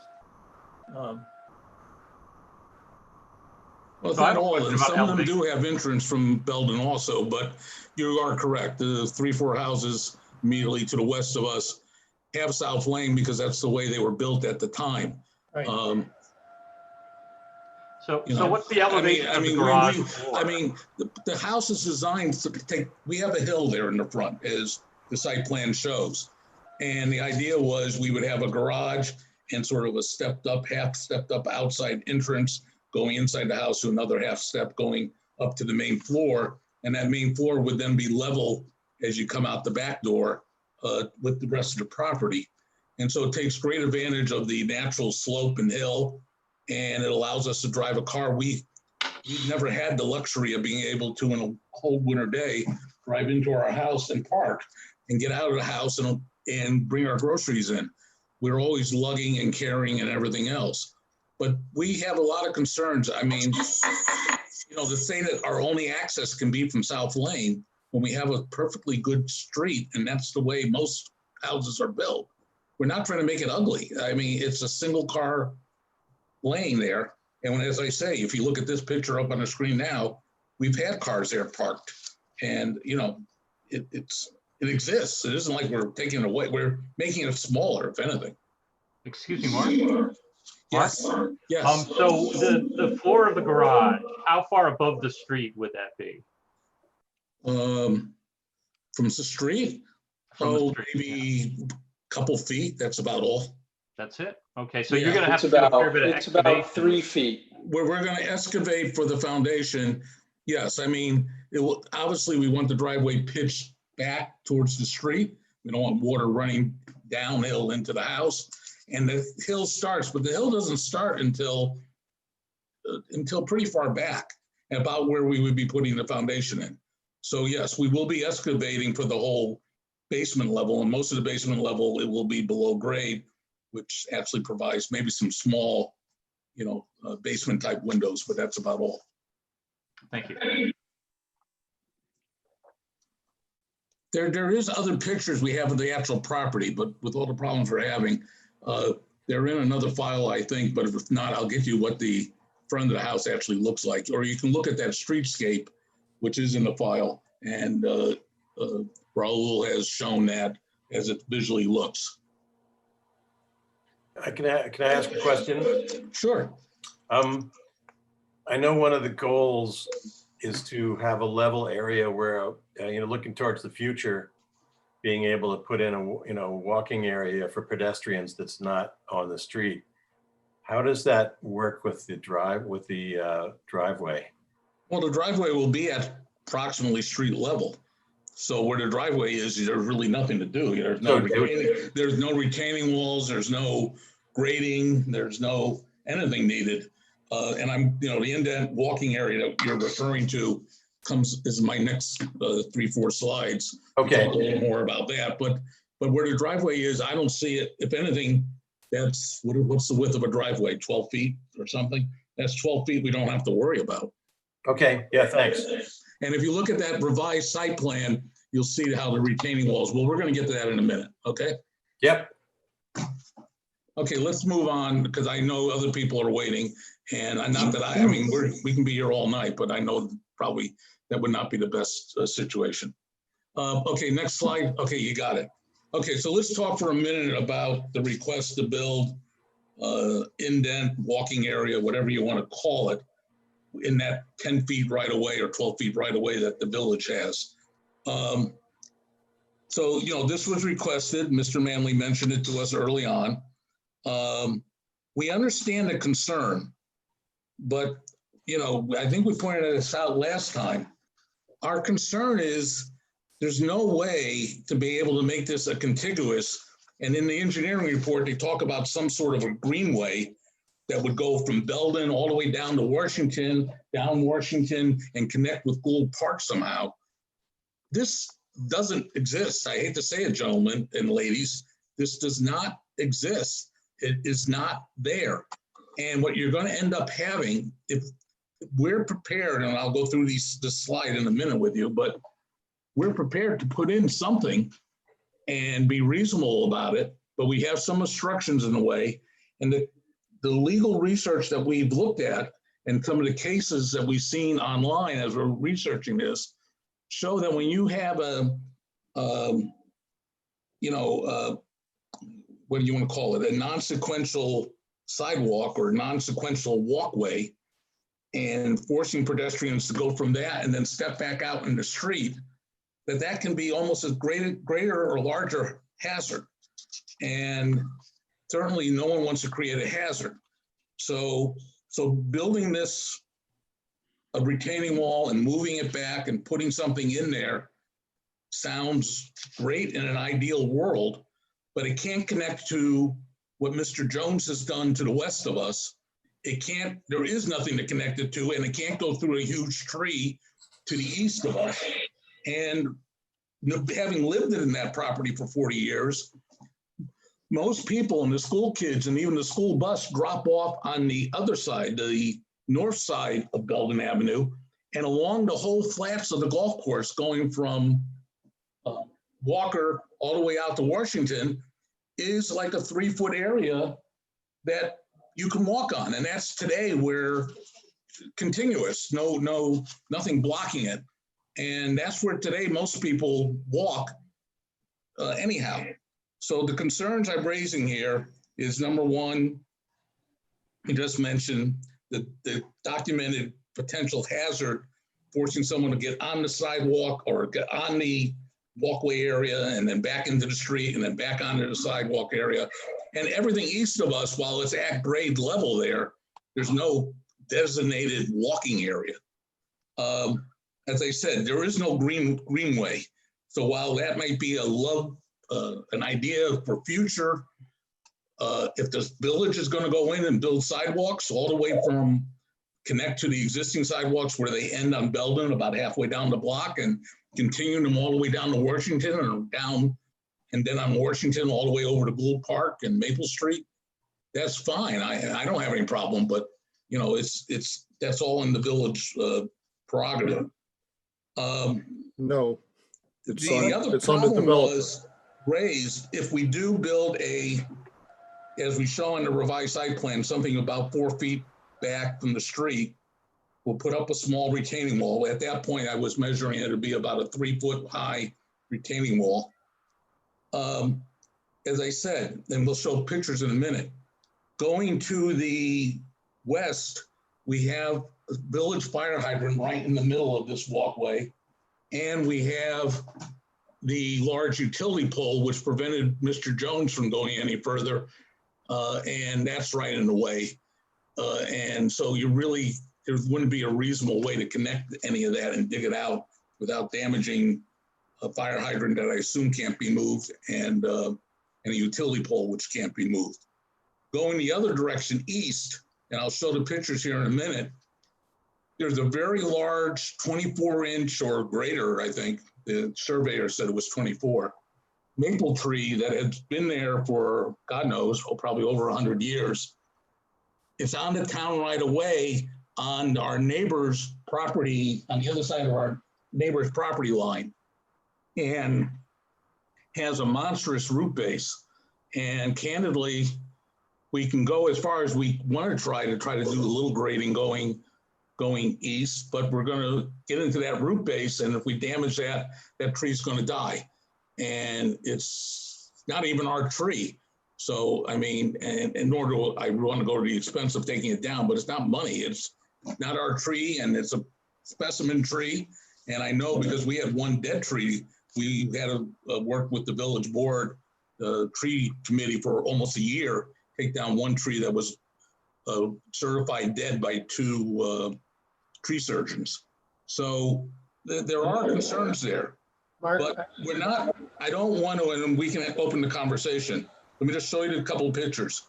Well, it's not all of them. Some of them do have entrance from Belden also, but you are correct. The 3-4 houses immediately to the west of us have South Lane because that's the way they were built at the time. Right. So what's the elevation of the garage? The house is designed to take, we have a hill there in the front, as the site plan shows. And the idea was we would have a garage and sort of a half stepped up outside entrance going inside the house to another half step going up to the main floor. And that main floor would then be level as you come out the back door with the rest of the property. And so it takes great advantage of the natural slope and hill, and it allows us to drive a car. We've never had the luxury of being able to, in a cold winter day, drive into our house and park and get out of the house and bring our groceries in. we're always lugging and carrying and everything else. But we have a lot of concerns. I mean, you know, to say that our only access can be from South Lane when we have a perfectly good street, and that's the way most houses are built. We're not trying to make it ugly. I mean, it's a single car lane there. And when, as I say, if you look at this picture up on the screen now, we've had cars there parked, and you know, it exists. It isn't like we're taking it away. We're making it smaller, if anything. Excuse me, Mark? Yes. Yes. So the floor of the garage, how far above the street would that be? From the street? From the Oh, street, maybe a couple feet. That's about all. That's it? Okay, so Yeah, you're gonna have It's to do a fair about, bit of it's about excavation. 3 feet. Where we're going to excavate for the foundation. Yes, I mean, it will, obviously we want the driveway pitched back towards the street. We don't want water running downhill into the house. And the hill starts, but the hill doesn't start until pretty far back, about where we would be putting the foundation in. So yes, we will be excavating for the whole basement level, and most of the basement level, it will be below grade, which actually provides maybe some small, you know, basement type windows, but that's about all. Thank you. There is other pictures we have of the actual property, but with all the problems we're having, they're in another file, I think, but if not, I'll get you what the front of the house actually looks like. Or you can look at that streetscape, which is in the file, and Raul has shown that as it visually looks. Can I ask a question? Sure. I know one of the goals is to have a level area where, you know, looking towards the future, being able to put in a, you know, walking area for pedestrians that's not on the street. How does that work with the driveway? Well, the driveway will be at approximately street level. So where the driveway is, there's really nothing to do. There's no retaining walls, there's no grading, there's no anything needed. And I'm, you know, the indent walking area that you're referring to is my next 3-4 slides. Okay. Talk a little more about that, but where the driveway is, I don't see it. If anything, that's what's the width of a driveway? 12 feet or something? That's 12 feet we don't have to worry about. Okay. Yeah. Thanks. And if you look at that revised site plan, you'll see how the retaining walls. Well, we're going to get to that in a minute. Okay. Yep. Okay, let's move on because I know other people are waiting, and not that I mean, we can be here all night, but I know probably that would not be the best situation. Okay, next slide. Okay, you got it. Okay, so let's talk for a minute about the request to build indent walking area, whatever you want to call it, in that 10 feet right away or 12 feet right away that the village has. So, you know, this was requested. Mr. Manley mentioned it to us early on. We understand the concern, but, you know, I think we pointed this out last time. Our concern is there's no way to be able to make this a contiguous. And in the engineering report, they talk about some sort of a greenway that would go from Belden all the way down to Washington, and connect with Gould Park somehow. This doesn't exist. I hate to say it, gentlemen and ladies, this does not exist. It is not there. And what you're going to end up having, if we're prepared, and I'll go through this slide in a minute with you, but we're prepared to put in something and be reasonable about it, but we have some obstructions in the way. And the legal research that we've looked at and some of the cases that we've seen online as we're researching this show that when you have what do you want to call it, a non-sequential sidewalk or non-sequential walkway, and forcing pedestrians to go from that and then step back out in the street, that can be almost a greater or larger hazard. And certainly no one wants to create a hazard. So building this, a retaining wall and moving it back and putting something in there sounds great in an ideal world, but it can't connect to what Mr. Jones has done to the west of us. There is nothing to connect it to, and it can't go through a huge tree to the east of us. And having lived in that property for 40 years, most people and the school kids and even the school bus drop off on the other side, the north side of Belden Avenue, and along the whole flats of the golf course going from Walker all the way out to Washington is like a 3-foot area that you can walk on. And that's today where continuous, nothing blocking it. And that's where today most people walk anyhow. So the concerns I'm raising here is, number one, you just mentioned the documented potential hazard forcing someone to get on the sidewalk or get on the walkway area and then back into the street and then back onto the sidewalk area. And everything east of us, while it's at grade level there, there's no designated walking area. As I said, there is no greenway. So while that might be an idea for future, if the village is going to go in and build sidewalks all the way from connect to the existing sidewalks where they end on Belden about halfway down the block and continue them all the way down to Washington and down, and then on Washington all the way over to Gould Park and Maple Street, that's fine. I don't have any problem, but you know, that's all in the village prerogative. No, the other problem was raised if we do build as we show in the revised site plan, something about 4 feet back from the street, we'll put up a small retaining wall. At that point, I was measuring it to be about a 3-foot high retaining wall. As I said, and we'll show pictures in a minute, going to the west, we have a village fire hydrant right in the middle of this walkway. And we have the large utility pole, which prevented Mr. Jones from going any further. And that's right in the way. And so there wouldn't be a reasonable way to connect any of that and dig it out without damaging a fire hydrant that I assume can't be moved and a utility pole which can't be moved. Going the other direction east, and I'll show the pictures here in a minute, there's a very large 24-inch or greater, I think, the surveyor said it was 24, maple tree that has been there for, God knows, probably over 100 years. It's on the town right away on our neighbor's property, on the other side of our neighbor's property line, and has a monstrous root base. And candidly, we can go as far as we want to try to do a little grading going east, but we're going to get into that root base, and if we damage that, that tree's going to die. And it's not even our tree. So, I mean, and nor do I want to go to the expense of taking it down, but it's not money. It's not our tree, and it's a specimen tree. And I know because we had one dead tree, we had to work with the village board, the tree committee for almost a year, take down one tree that was certified dead by 2 tree surgeons. So there are concerns there. Mark, but we're not, I don't want to, and we can open the conversation. Let me just show you a couple of pictures.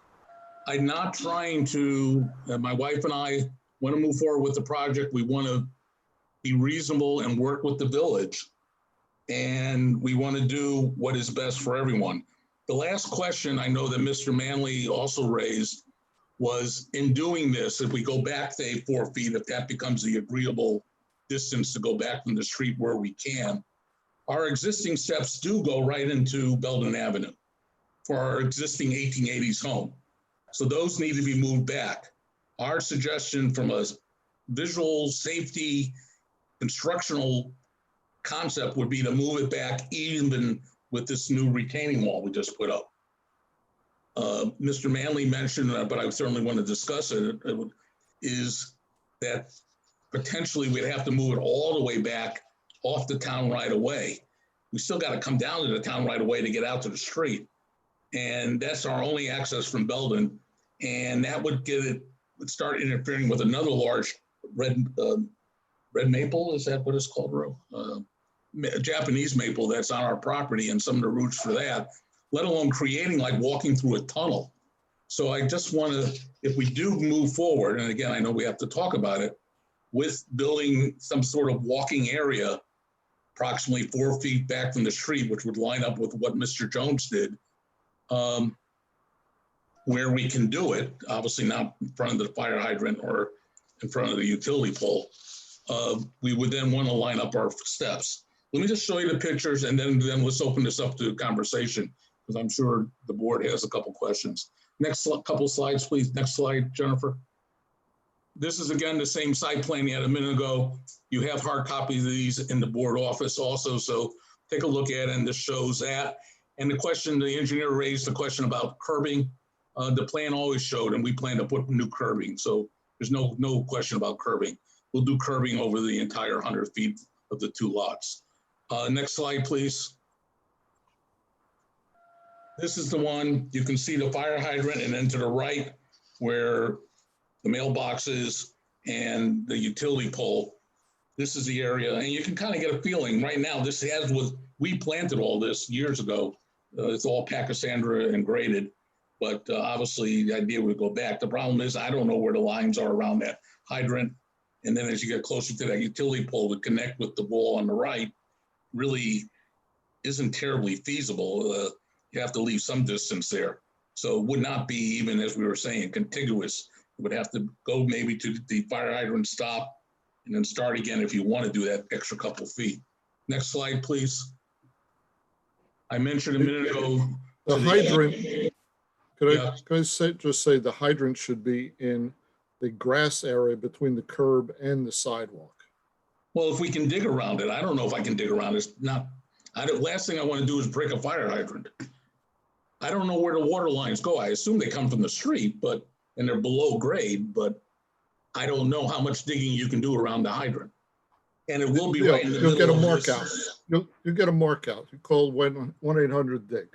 I'm not trying to, my wife and I want to move forward with the project. We want to be reasonable and work with the village. And we want to do what is best for everyone. The last question I know that Mr. Manley also raised was, in doing this, if we go back, say, 4 feet, if that becomes the agreeable distance to go back from the street where we can, our existing steps do go right into Belden Avenue for our existing 1880s home. So those need to be moved back. Our suggestion from a visual safety constructional concept would be to move it back even with this new retaining wall we just put up. Mr. Manley mentioned, but I certainly want to discuss it, is that potentially we'd have to move it all the way back off the town right away. We still got to come down to the town right away to get out to the street. And that's our only access from Belden. And that would would start interfering with another large red maple, is that what it's called, Ro? Japanese maple that's on our property and some of the roots for that, let alone creating like walking through a tunnel. So I just want to, if we do move forward, and again, I know we have to talk about it, with building some sort of walking area approximately 4 feet back from the street, which would line up with what Mr. Jones did, where we can do it, obviously not in front of the fire hydrant or in front of the utility pole, we would then want to line up our steps. Let me just show you the pictures and then let's open this up to conversation because I'm sure the board has a couple questions. Next couple slides, please. Next slide, Jennifer. This is again the same site plan you had a minute ago. You have hard copies of these in the board office also, so take a look at it and this shows that. And the question, the engineer raised the question about curbing. The plan always showed, and we plan to put new curbing, so there's no question about curbing. We'll do curbing over the entire 100 feet of the two lots. Next slide, please. This is the one, you can see the fire hydrant and then to the right where the mailbox is and the utility pole. This is the area, and you can kind of get a feeling right now, this has we planted all this years ago. It's all Pachysandra and graded, but obviously the idea would go back. The problem is I don't know where the lines are around that hydrant. And then as you get closer to that utility pole to connect with the wall on the right, really isn't terribly feasible. You have to leave some distance there. So it would not be, even as we were saying, contiguous. You would have to go maybe to the fire hydrant stop and then start again if you want to do that extra couple feet. Next slide, please. I mentioned a minute ago. The hydrant, could I just say the hydrant should be in the grass area between the curb and the sidewalk. Well, if we can dig around it, I don't know if I can dig around it. It's not, last thing I want to do is break a fire hydrant. I don't know where the water lines go. I assume they come from the street, and they're below grade, but I don't know how much digging you can do around the hydrant. And it will be right in the middle. You'll get a mark out. You'll get a mark out. You call 1-800-DIG.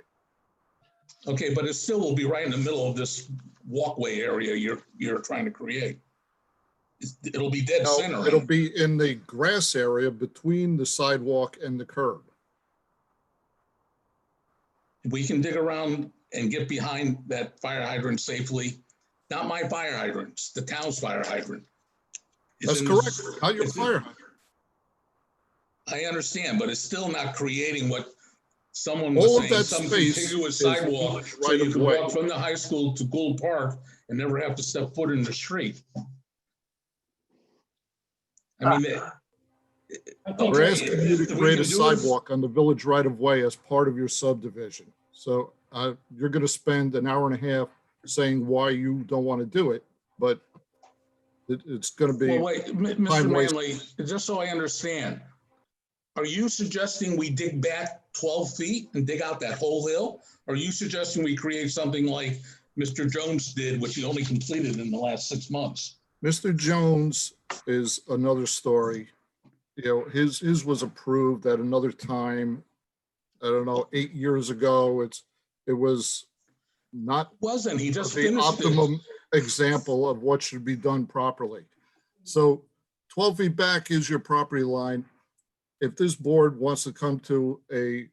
Okay, but it still will be right in the middle of this walkway area you're trying to create. It'll be dead center. It'll be in the grass area between the sidewalk and the curb. We can dig around and get behind that fire hydrant safely. Not my fire hydrants, the town's fire hydrant. That's correct. Not your fire hydrant. I understand, but it's still not creating what someone was saying, some contiguous sidewalk, so you can walk from the high school to Gould Park and never have to step foot in the street. I mean, we're asking you to create a sidewalk on the village right of way as part of your subdivision. So you're going to spend an hour and a half saying why you don't want to do it, but it's going to be. Well, wait, Mr. Manley, just so I understand, are you suggesting we dig back 12 feet and dig out that whole hill? Or are you suggesting we create something like Mr. Jones did, which he only completed in the last 6 months? Mr. Jones is another story. You know, his was approved at another time. I don't know, 8 years ago. It was not wasn't he just the optimum example of what should be done properly. So 12 feet back is your property line. If this board wants to come to a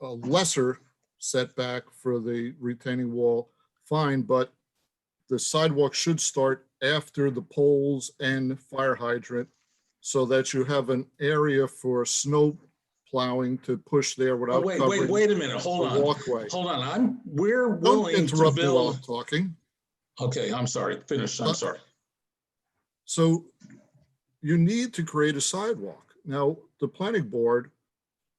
lesser setback for the retaining wall, fine, but the sidewalk should start after the poles and fire hydrant so that you have an area for snow plowing to push there without covering. Wait a minute, hold on. Walkway. Hold on, we're Don't willing to interrupt me while build. I'm talking. Okay, I'm sorry, finish, I'm sorry. So you need to create a sidewalk. Now, the planning board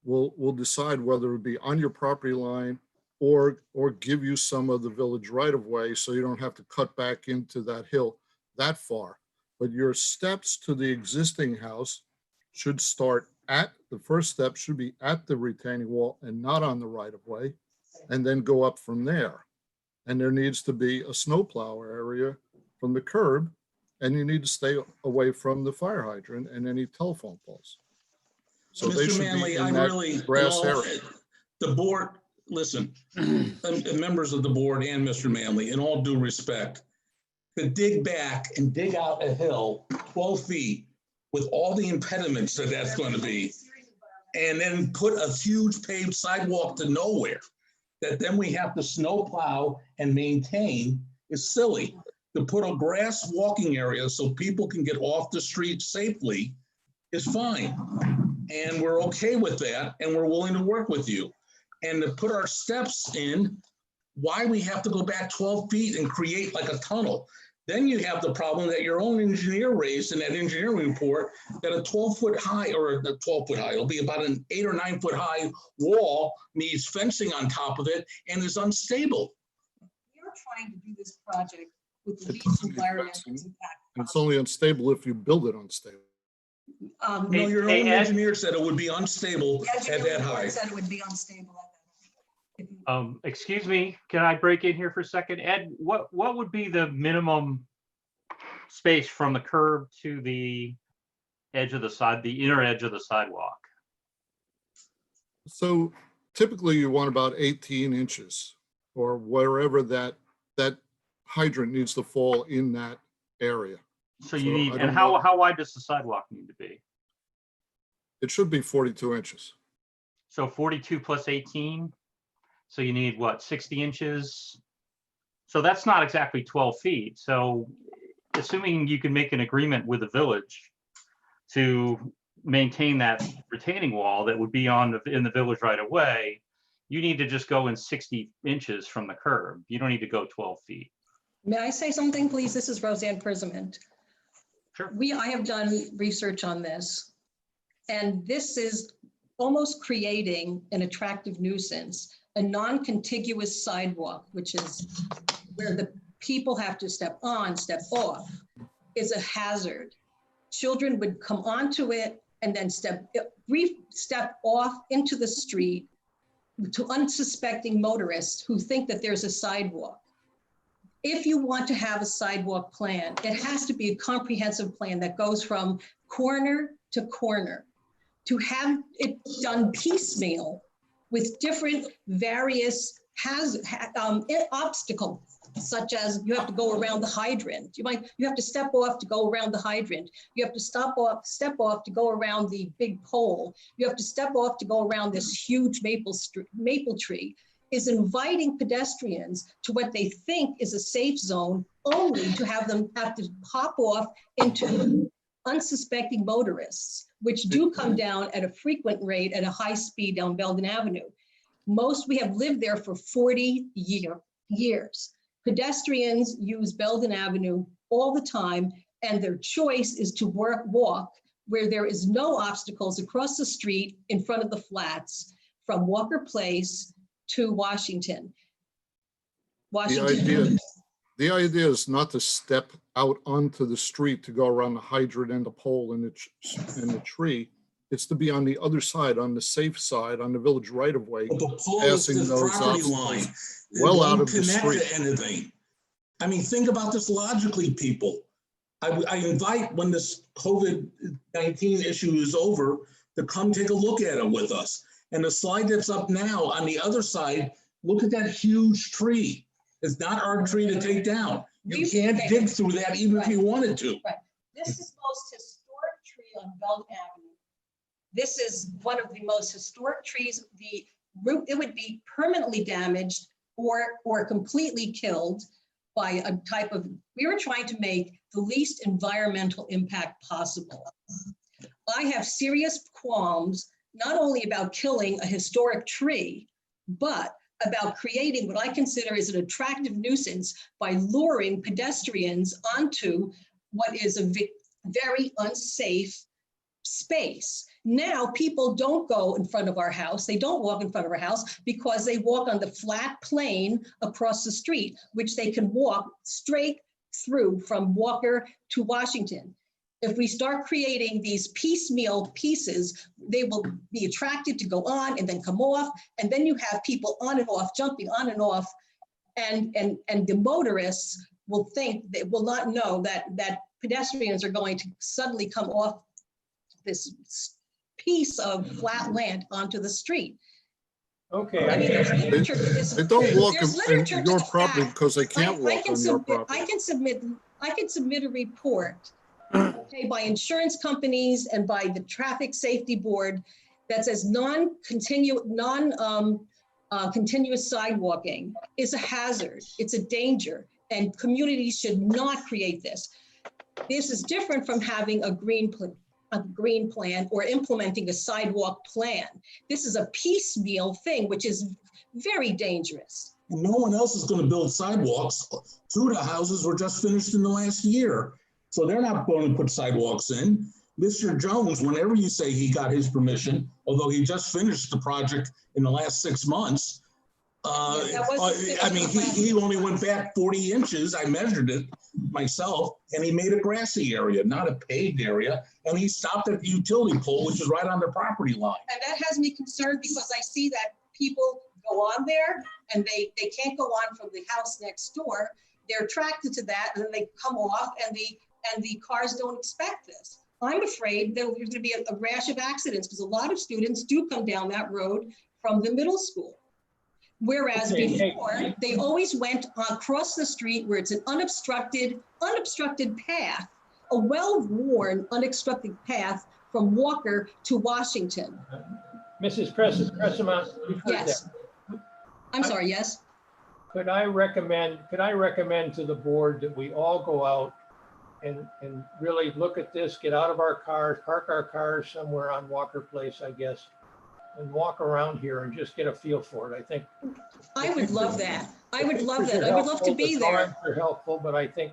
will decide whether it be on your property line or give you some of the village right of way so you don't have to cut back into that hill that far. But your steps to the existing house should start at, the first step should be at the retaining wall and not on the right of way, and then go up from there. And there needs to be a snowplow area from the curb, and you need to stay away from the fire hydrant and any telephone poles. So they Mr. should Manley, be in I that really, grass area. the board, listen, and members of the board and Mr. Manley, in all due respect, to dig back and dig out a hill 12 feet with all the impediments that that's going to be, and then put a huge paved sidewalk to nowhere that then we have to snowplow and maintain is silly. To put a grass walking area so people can get off the street safely is fine. And we're okay with that, and we're willing to work with you. And to put our steps in why we have to go back 12 feet and create like a tunnel. Then you have the problem that your own engineer raised in that engineering report that a 12-foot high, or a 12-foot high, it'll be about an 8 or 9 foot high wall needs fencing on top of it and is unstable. You're trying to do this project with the least environmental impact. It's only unstable if you build it unstable. No, your own engineer said it would be unstable at that height. Said it would be unstable at Excuse me, can I break in here for a second? Ed, what would be the minimum space from the curb to the edge of the inner edge of the sidewalk? So typically you want about 18 inches or wherever that hydrant needs to fall in that area. So you need, and how wide does the sidewalk need to be? It should be 42 inches. So 42 plus 18. So you need what, 60 inches? So that's not exactly 12 feet. So assuming you can make an agreement with the village to maintain that retaining wall that would be in the village right away, you need to just go in 60 inches from the curb. You don't need to go 12 feet. May I say something, please? This is Roseanne Prisment. Sure. I have done research on this, and this is almost creating an attractive nuisance. A non-contiguous sidewalk, which is where the people have to step on, step off, is a hazard. Children would come onto it and then step off into the street to unsuspecting motorists who think that there's a sidewalk. If you want to have a sidewalk plan, it has to be a comprehensive plan that goes from corner to corner. To have it done piecemeal with different various obstacles, such as you have to go around the hydrant. You have to step off to go around the hydrant. You have to step off to go around the big pole. You have to step off to go around this huge maple tree. Is inviting pedestrians to what they think is a safe zone, only to have them have to pop off into unsuspecting motorists, which do come down at a frequent rate at a high speed down Belden Avenue. We have lived there for 40 years. Pedestrians use Belden Avenue all the time, and their choice is to walk where there is no obstacles across the street in front of the flats from Walker Place to Washington. The idea is not to step out onto the street to go around the hydrant and the pole and the tree. It's to be on the other side, on the safe side, on the village right of way, passing those property line. well out of the street. To anything. I mean, think about this logically, people. I invite, when this COVID-19 issue is over, to come take a look at it with us. And the slide that's up now on the other side, look at that huge tree. It's not our tree to take down. You can't dig through that even if you wanted to. Right. This is the most historic tree on Belden Avenue. This is one of the most historic trees. The root, it would be permanently damaged or completely killed by a type of, we were trying to make the least environmental impact possible. I have serious qualms, not only about killing a historic tree, but about creating what I consider is an attractive nuisance by luring pedestrians onto what is a very unsafe space. Now people don't go in front of our house. They don't walk in front of our house because they walk on the flat plane across the street, which they can walk straight through from Walker to Washington. If we start creating these piecemeal pieces, they will be attracted to go on and then come off. And then you have people on and off, jumping on and off. And the motorists will think, they will not know that pedestrians are going to suddenly come off this piece of flat land onto the street. Okay. I mean, there's literature for this. They don't walk There's in literature to your the property fact. because they can't walk on your property. I can submit a report, okay, by insurance companies and by the Traffic Safety Board that says continuous sidewalking is a hazard. It's a danger, and communities should not create this. This is different from having a green plan or implementing a sidewalk plan. This is a piecemeal thing, which is very dangerous. No one else is gonna build sidewalks. Two of the houses were just finished in the last year. So they're not going to put sidewalks in. Mr. Jones, whenever you say he got his permission, although he just finished the project in the last 6 months, I mean, he only went back 40 inches. I measured it myself, and he made a grassy area, not a paved area. And he stopped at the utility pole, which is right on the property line. And that has me concerned because I see that people go on there and they can't go on from the house next door. They're attracted to that, and then they come off, and the cars don't expect this. I'm afraid there's going to be a rash of accidents because a lot of students do come down that road from the middle school. Whereas before, they always went across the street where it's an unobstructed path, a well-worn, unobstructed path from Walker to Washington. Mrs. Crescimont, you've heard Yes. that. I'm sorry, yes? Could I recommend to the board that we all go out and really look at this, get out of our cars, park our cars somewhere on Walker Place, I guess, and walk around here and just get a feel for it. I think. I would love that. I would love that. I would love to be there. They're helpful, but I think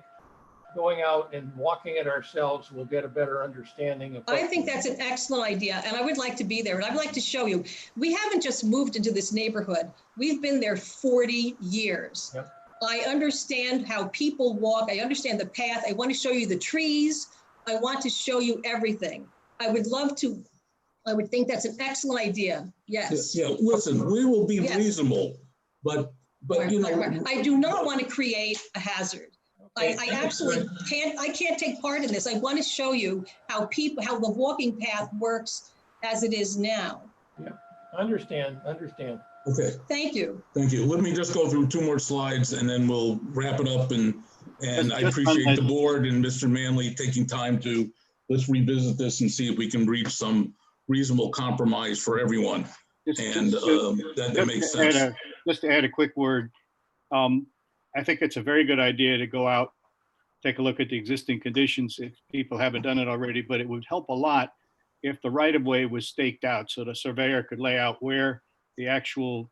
going out and walking it ourselves will get a better understanding of. I think that's an excellent idea, and I would like to be there, and I'd like to show you. We haven't just moved into this neighborhood. We've been there 40 years. Yep. I understand how people walk. I understand the path. I want to show you the trees. I want to show you everything. I would love to. I would think that's an excellent idea. Yes. Yeah, listen, we will be reasonable, but you know. Right. I do not want to create a hazard. I absolutely can't. I can't take part in this. I want to show you how the walking path works as it is now. Yeah, understand. Okay. Thank you. Thank you. Let me just go through 2 more slides and then we'll wrap it up. And I appreciate the board and Mr. Manley taking time to, let's revisit this and see if we can reach some reasonable compromise for everyone. And that makes sense. Just to add a quick word, I think it's a very good idea to go out, take a look at the existing conditions if people haven't done it already, but it would help a lot if the right-of-way was staked out so the surveyor could lay out where the actual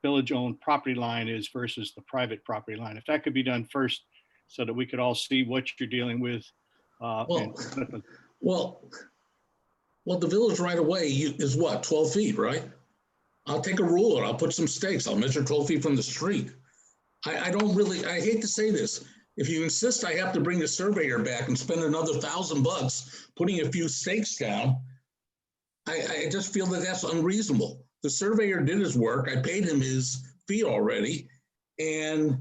village-owned property line is versus the private property line. If that could be done first so that we could all see what you're dealing with. Well, the village right-of-way is what, 12 feet, right? I'll take a ruler, I'll put some stakes, I'll measure 12 feet from the street. I hate to say this. If you insist I have to bring the surveyor back and spend another $1,000 putting a few stakes down, I just feel that that's unreasonable. The surveyor did his work. I paid him his fee already. And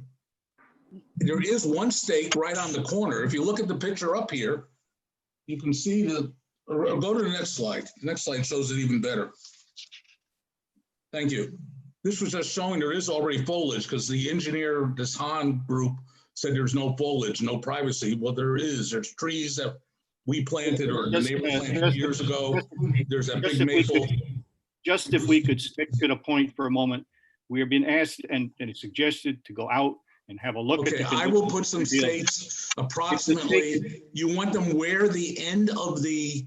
there is one stake right on the corner. If you look at the picture up here, you can see go to the next slide. The next slide shows it even better. Thank you. This was just showing there is already foliage because the engineer, this Han group, said there's no foliage, no privacy. Well, there is. There's trees that we planted or the neighbor planted years ago. There's a big maple. Just if we could stick to the point for a moment, we are being asked and suggested to go out and have a look at the I will put some stakes approximately. You want them where the end of the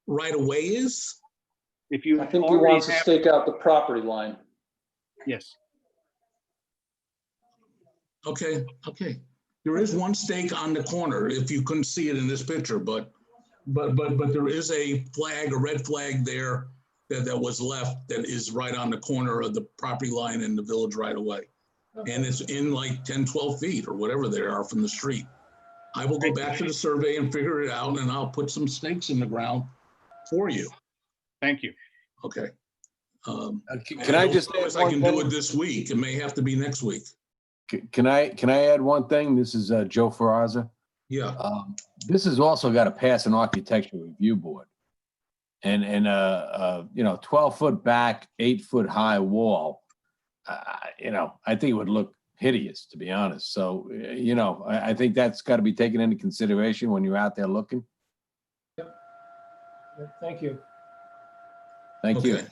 right of way is? If you, I think he wants to stake out the property line. Yes. Okay. There is one stake on the corner, if you couldn't see it in this picture, but there is a flag, a red flag there that was left that is right on the corner of the property line in the village right away. And it's in like 10, 12 feet or whatever they are from the street. I will go back to the survey and figure it out and I'll put some stakes in the ground for you. Thank you. Okay. Can I just add I can do it this week. It may have to be next week. Can I add one thing? This is Joe Ferraza. Yeah. This has also got to pass an architectural review board. And 12-foot back, 8-foot high wall, I think it would look hideous, to be honest. So, I think that's got to be taken into consideration when you're out there looking. Yep. Thank you. Thank you.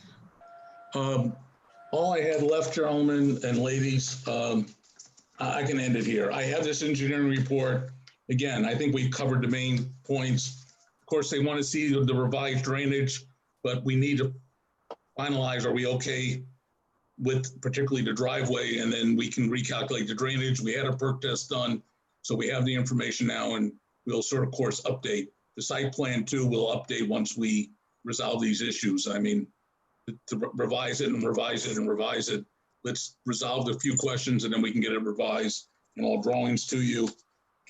All I had left, gentlemen and ladies, I can end it here. I have this engineering report. Again, I think we covered the main points. Of course, they want to see the revised drainage, but we need to finalize, are we okay with particularly the driveway, and then we can recalculate the drainage. We had a perk test done, so we have the information now, and we'll sort of course update. The site plan too will update once we resolve these issues. I mean, to revise it and revise it and revise it. Let's resolve the few questions and then we can get it revised and all drawings to you.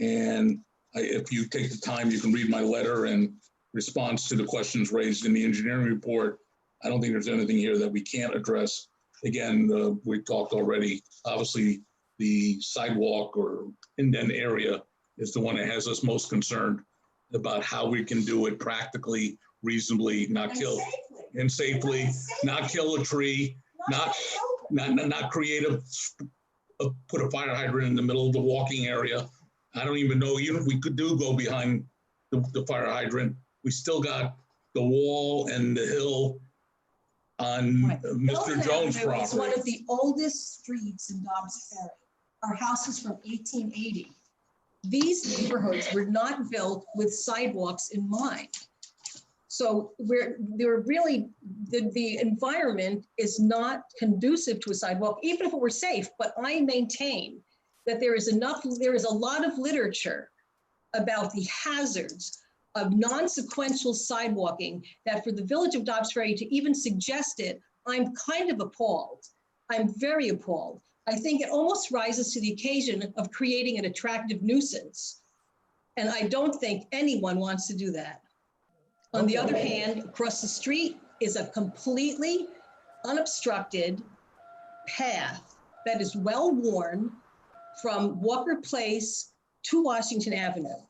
And if you take the time, you can read my letter and response to the questions raised in the engineering report. I don't think there's anything here that we can't address. Again, we talked already, obviously the sidewalk or indent area is the one that has us most concerned about how we can do it practically, reasonably, not kill and safely, not kill a tree, not create put a fire hydrant in the middle of the walking area. I don't even know, even if we could go behind the fire hydrant, we still got the wall and the hill on Mr. Jones' property. It's one of the oldest streets in Dobbs Ferry. Our house is from 1880. These neighborhoods were not built with sidewalks in mind. So they're really, the environment is not conducive to a sidewalk, even if it were safe. But I maintain that there is a lot of literature about the hazards of non-sequential sidewalking that for the village of Dobbs Ferry to even suggest it, I'm kind of appalled. I'm very appalled. I think it almost rises to the occasion of creating an attractive nuisance. And I don't think anyone wants to do that. On the other hand, across the street is a completely unobstructed path that is well worn from Walker Place to Washington Avenue.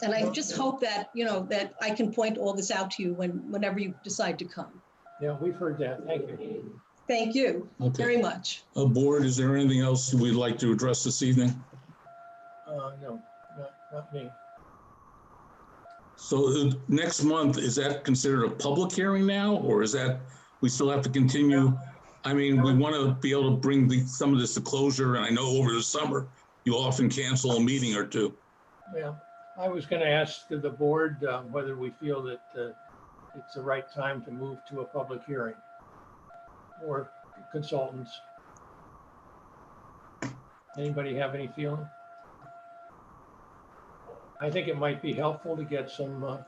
And I just hope that, that I can point all this out to you whenever you decide to come. Yeah, we've heard that. Thank you. Thank you very much. Board, is there anything else we'd like to address this evening? No, not me. So next month, is that considered a public hearing now, or is that, we still have to continue? I mean, we want to be able to bring some of this to closure, and I know over the summer, you often cancel a meeting or two. Yeah, I was going to ask the board whether we feel that it's the right time to move to a public hearing or consultants. Anybody have any feeling? I think it might be helpful to get some.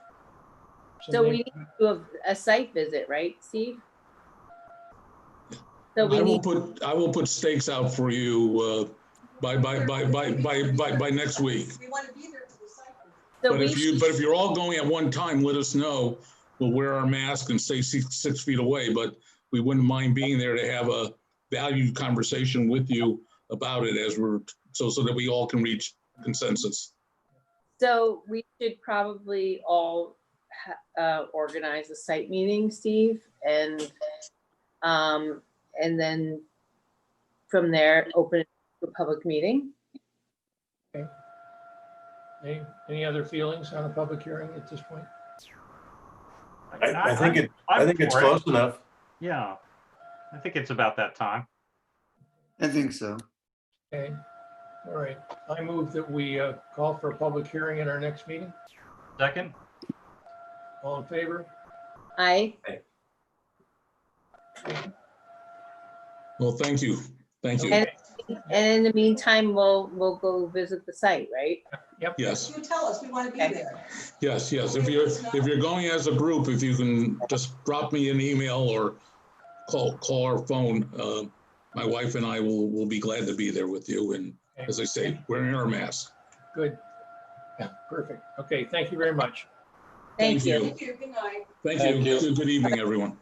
So we need to do a site visit, right, Steve? So I will put stakes out for you by next week. We want to be there for the site So visit. But if you're all going at one time, let us know. We'll wear our mask and stay 6 feet away, but we wouldn't mind being there to have a valued conversation with you about it so that we all can reach consensus. So we should probably all organize a site meeting, Steve, and then from there, open it to a public meeting. Okay. Any other feelings on a public hearing at this point? I think it's close enough. Yeah, I think it's about that time. I think so. Okay. All right. I move that we call for a public hearing at our next meeting. Second? All in favor? Aye. Well, thank you. Thank you. And in the meantime, we'll go visit the site, right? Yep. Yes. You tell us, we want to be there. Yes. If you're going as a group, if you can just drop me an email or call our phone, my wife and I will be glad to be there with you. And as I say, wearing our masks. Good. Yeah, perfect. Okay, thank you very much. Thank you. Thank you, good night. Thank you. Good evening, everyone.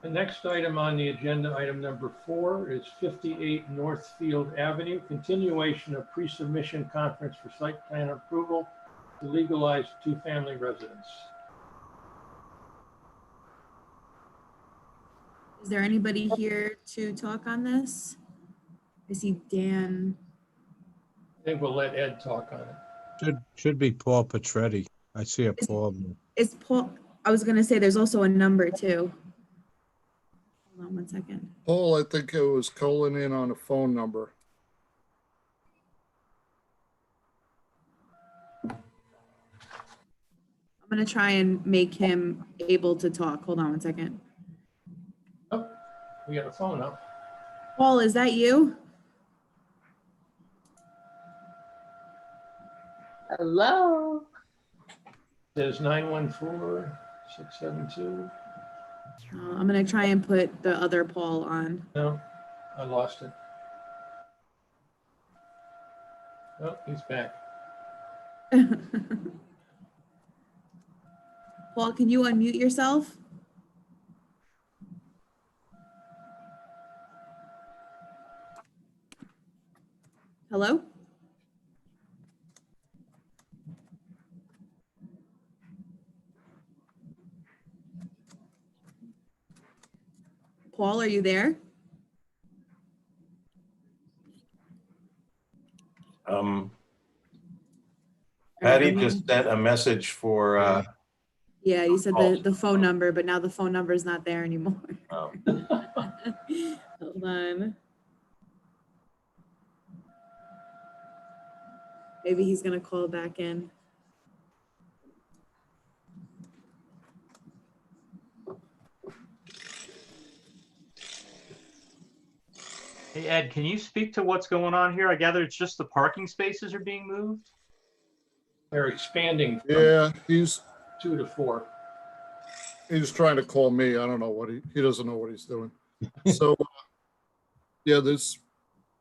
The next item on the agenda, item number 4, is 58 Northfield Avenue, continuation of pre-submission conference for site plan approval to legalize 2-family residence. Is there anybody here to talk on this? I see Dan. I think we'll let Ed talk on it. Should be Paul Petretti. I see a Paul. Is Paul, I was gonna say there's also a number too. Hold on one second. Paul, I think it was calling in on a phone number. I'm I'm gonna try and make him able to talk. Hold on one second. Oh, we got a phone up. Paul, is that you? Hello? There's 914-672. I'm gonna try and put the other Paul on. No, I lost it. Oh, he's back. Paul, can you unmute yourself? Hello? Paul, are you there? Patty just sent a message for, Yeah, you said the phone number, but now the phone number is not there anymore. oh, Hold on. Maybe he's gonna call back in. Hey, Ed, can you speak to what's going on here? I gather it's just the parking spaces are being moved? They're expanding from Yeah, he's 2 to 4. trying to call me. I don't know what he doesn't know what he's doing. So, yeah, this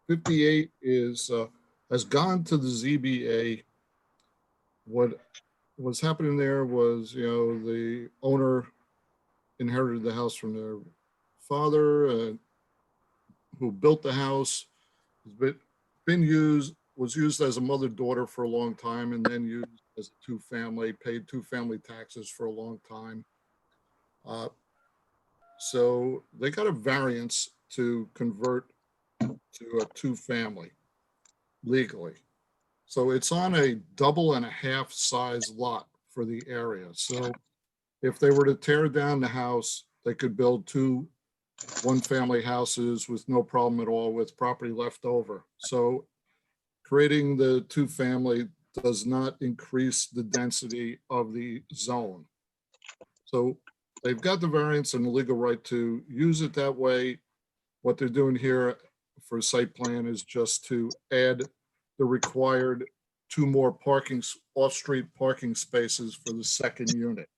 58 has gone to the ZBA. What was happening there was, the owner inherited the house from their father, who built the house. It's was used as a mother-daughter for a long time, and then used as a two-family, paid two-family taxes for a long time. So they got a variance to convert to a two-family legally. So it's on a 1.5 size lot for the area. So if they were to tear down the house, they could build 2 one-family houses with no problem at all, with property left over. So creating the two-family does not increase the density of the zone. So they've got the variance and the legal right to use it that way. What they're doing here for site plan is just to add the required 2 more off-street parking spaces for the second unit.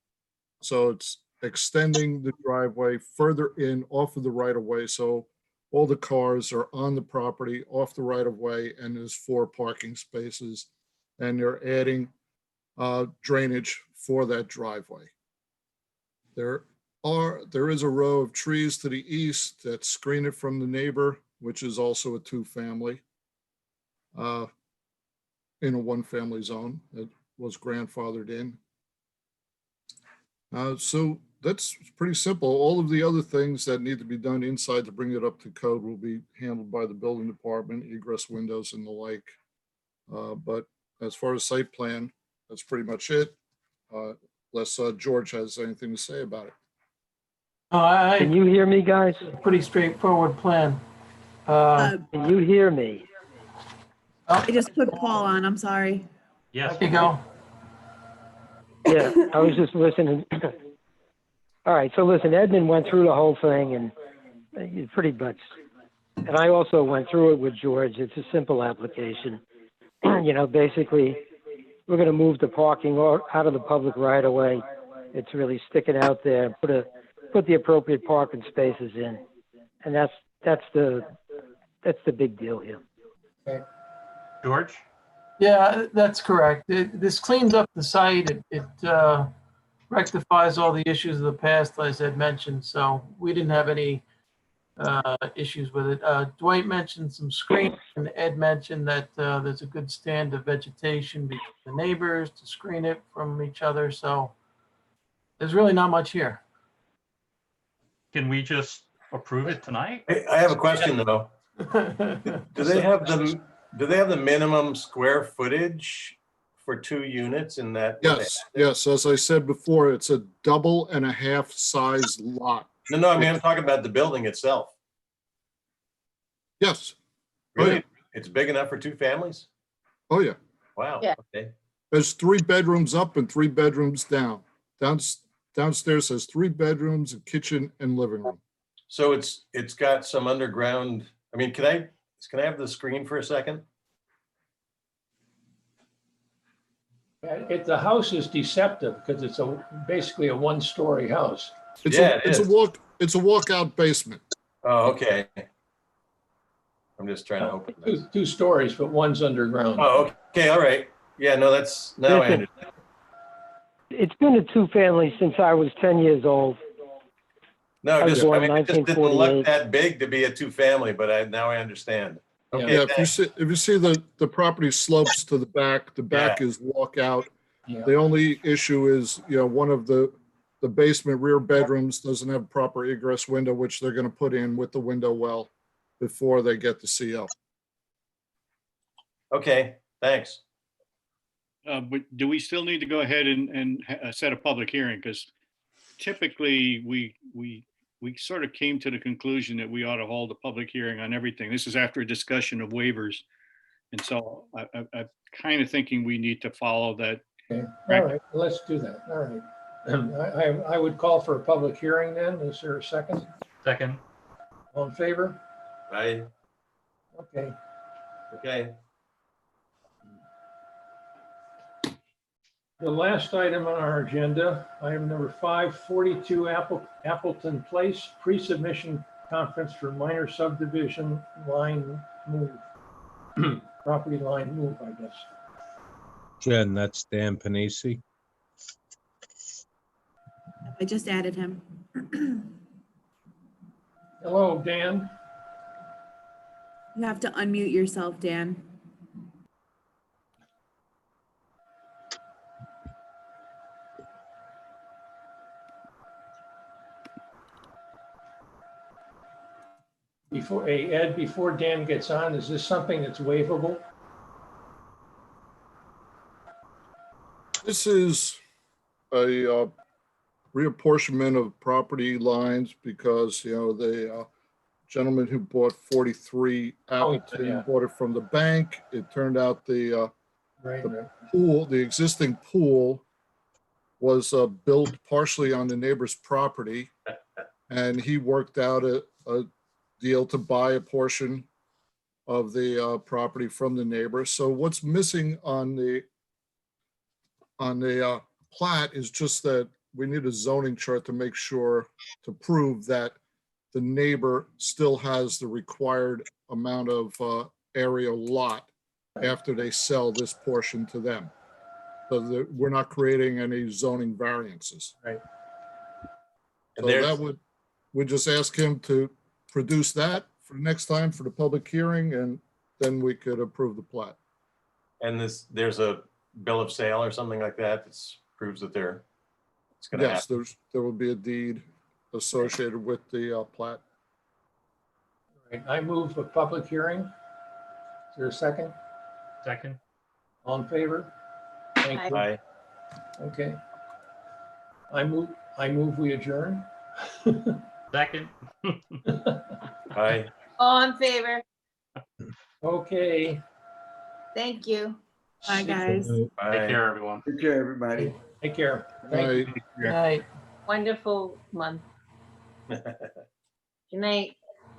So it's extending the driveway further in off of the right of way. So all the cars are on the property off the right of way, and there's 4 parking spaces, and they're adding drainage for that driveway. There is a row of trees to the east that screen it from the neighbor, which is also a two-family in a one-family zone that was grandfathered in. So that's pretty simple. All of the other things that need to be done inside to bring it up to code will be handled by the building department, egress windows and the like. But as far as site plan, that's pretty much it. Unless George has anything to say about it. Can you hear me, guys? Pretty straightforward plan. Can you hear me? I just put Paul on, I'm sorry. Yes. There you go. Yeah, I was just listening. All right, so listen, Edmund went through the whole thing, and pretty much, and I also went through it with George. It's a simple application. Basically, we're going to move the parking out of the public right of way. It's really sticking out there. Put the appropriate parking spaces in, and that's the big deal here. Okay. George? Yeah, that's correct. This cleans up the site. It rectifies all the issues of the past, as Ed mentioned. So we didn't have any issues with it. Dwight mentioned some screening, and Ed mentioned that there's a good stand of vegetation between the neighbors to screen it from each other. So there's really not much here. Can we just approve it tonight? Hey, I have a question though. Do they have the minimum square footage for 2 units in that? Yes. As I said before, it's a 1.5 size lot. No, I mean, I'm talking about the building itself. Yes. Really? yeah. It's big enough for 2 families? Oh, yeah. Wow. Yeah. Okay. There's 3 bedrooms up and 3 bedrooms down. Downstairs has 3 bedrooms, a kitchen and living room. So it's got some underground, I mean, can I have the screen for a second? The house is deceptive because it's basically a 1-story house. It's Yeah, a walkout basement. Oh, okay. I'm just trying to open this. 2 stories, but one's underground. Oh, okay, all right. Yeah, no, now I understand. It's been a 2-family since I was 10 years old. No, I was just, I born mean, it just didn't 1948. look that big to be a 2-family, but now I understand. Okay, Yeah, if you see the property slopes to the back is walkout. Yeah. The only issue is, one of the basement rear bedrooms doesn't have proper egress window, which they're gonna put in with the window well before they get the CO. Okay, thanks. But do we still need to go ahead and set a public hearing? Because typically we sort of came to the conclusion that we ought to hold a public hearing on everything. This is after a discussion of waivers. And so I'm kind of thinking we need to follow that. Okay, all right, let's do that. All right. I would call for a public hearing then. Is there a second? Second. All in favor? Aye. Okay. Okay. The last item on our agenda, item number 5, 42 Appleton Place, pre-submission conference for minor subdivision line move. Property line move, I guess. Jen, that's Dan Panisi. I just added him. Hello, Dan. You have to unmute yourself, Dan. Ed, before Dan gets on, is this something that's waivable? This is a reapportionment of property lines because, the gentleman who bought 43 Appleton bought it from the bank. It turned out the pool, the existing pool was built partially on the neighbor's property. And he worked out a deal to buy a portion of the property from the neighbor. So what's missing on the plat is just that we need a zoning chart to make sure, to prove that the neighbor still has the required amount of area lot after they sell this portion to them. So that we're not creating any zoning variances. Right. So that we'd just ask him to produce that for next time for the public hearing, and then we could approve the plat. And there's a bill of sale or something like that that proves that it's going to Yes, happen. there will be a deed associated with the plat. All right, I move a public hearing. Is there a second? Second. All in favor? Thank you. Aye. Okay. I move we adjourn. Second. Aye. All in favor? Okay. Thank you. Bye, guys. Bye. Take care, everyone. Take care, everybody. Take care. Thank you. Right. Good night. Wonderful month. Good night.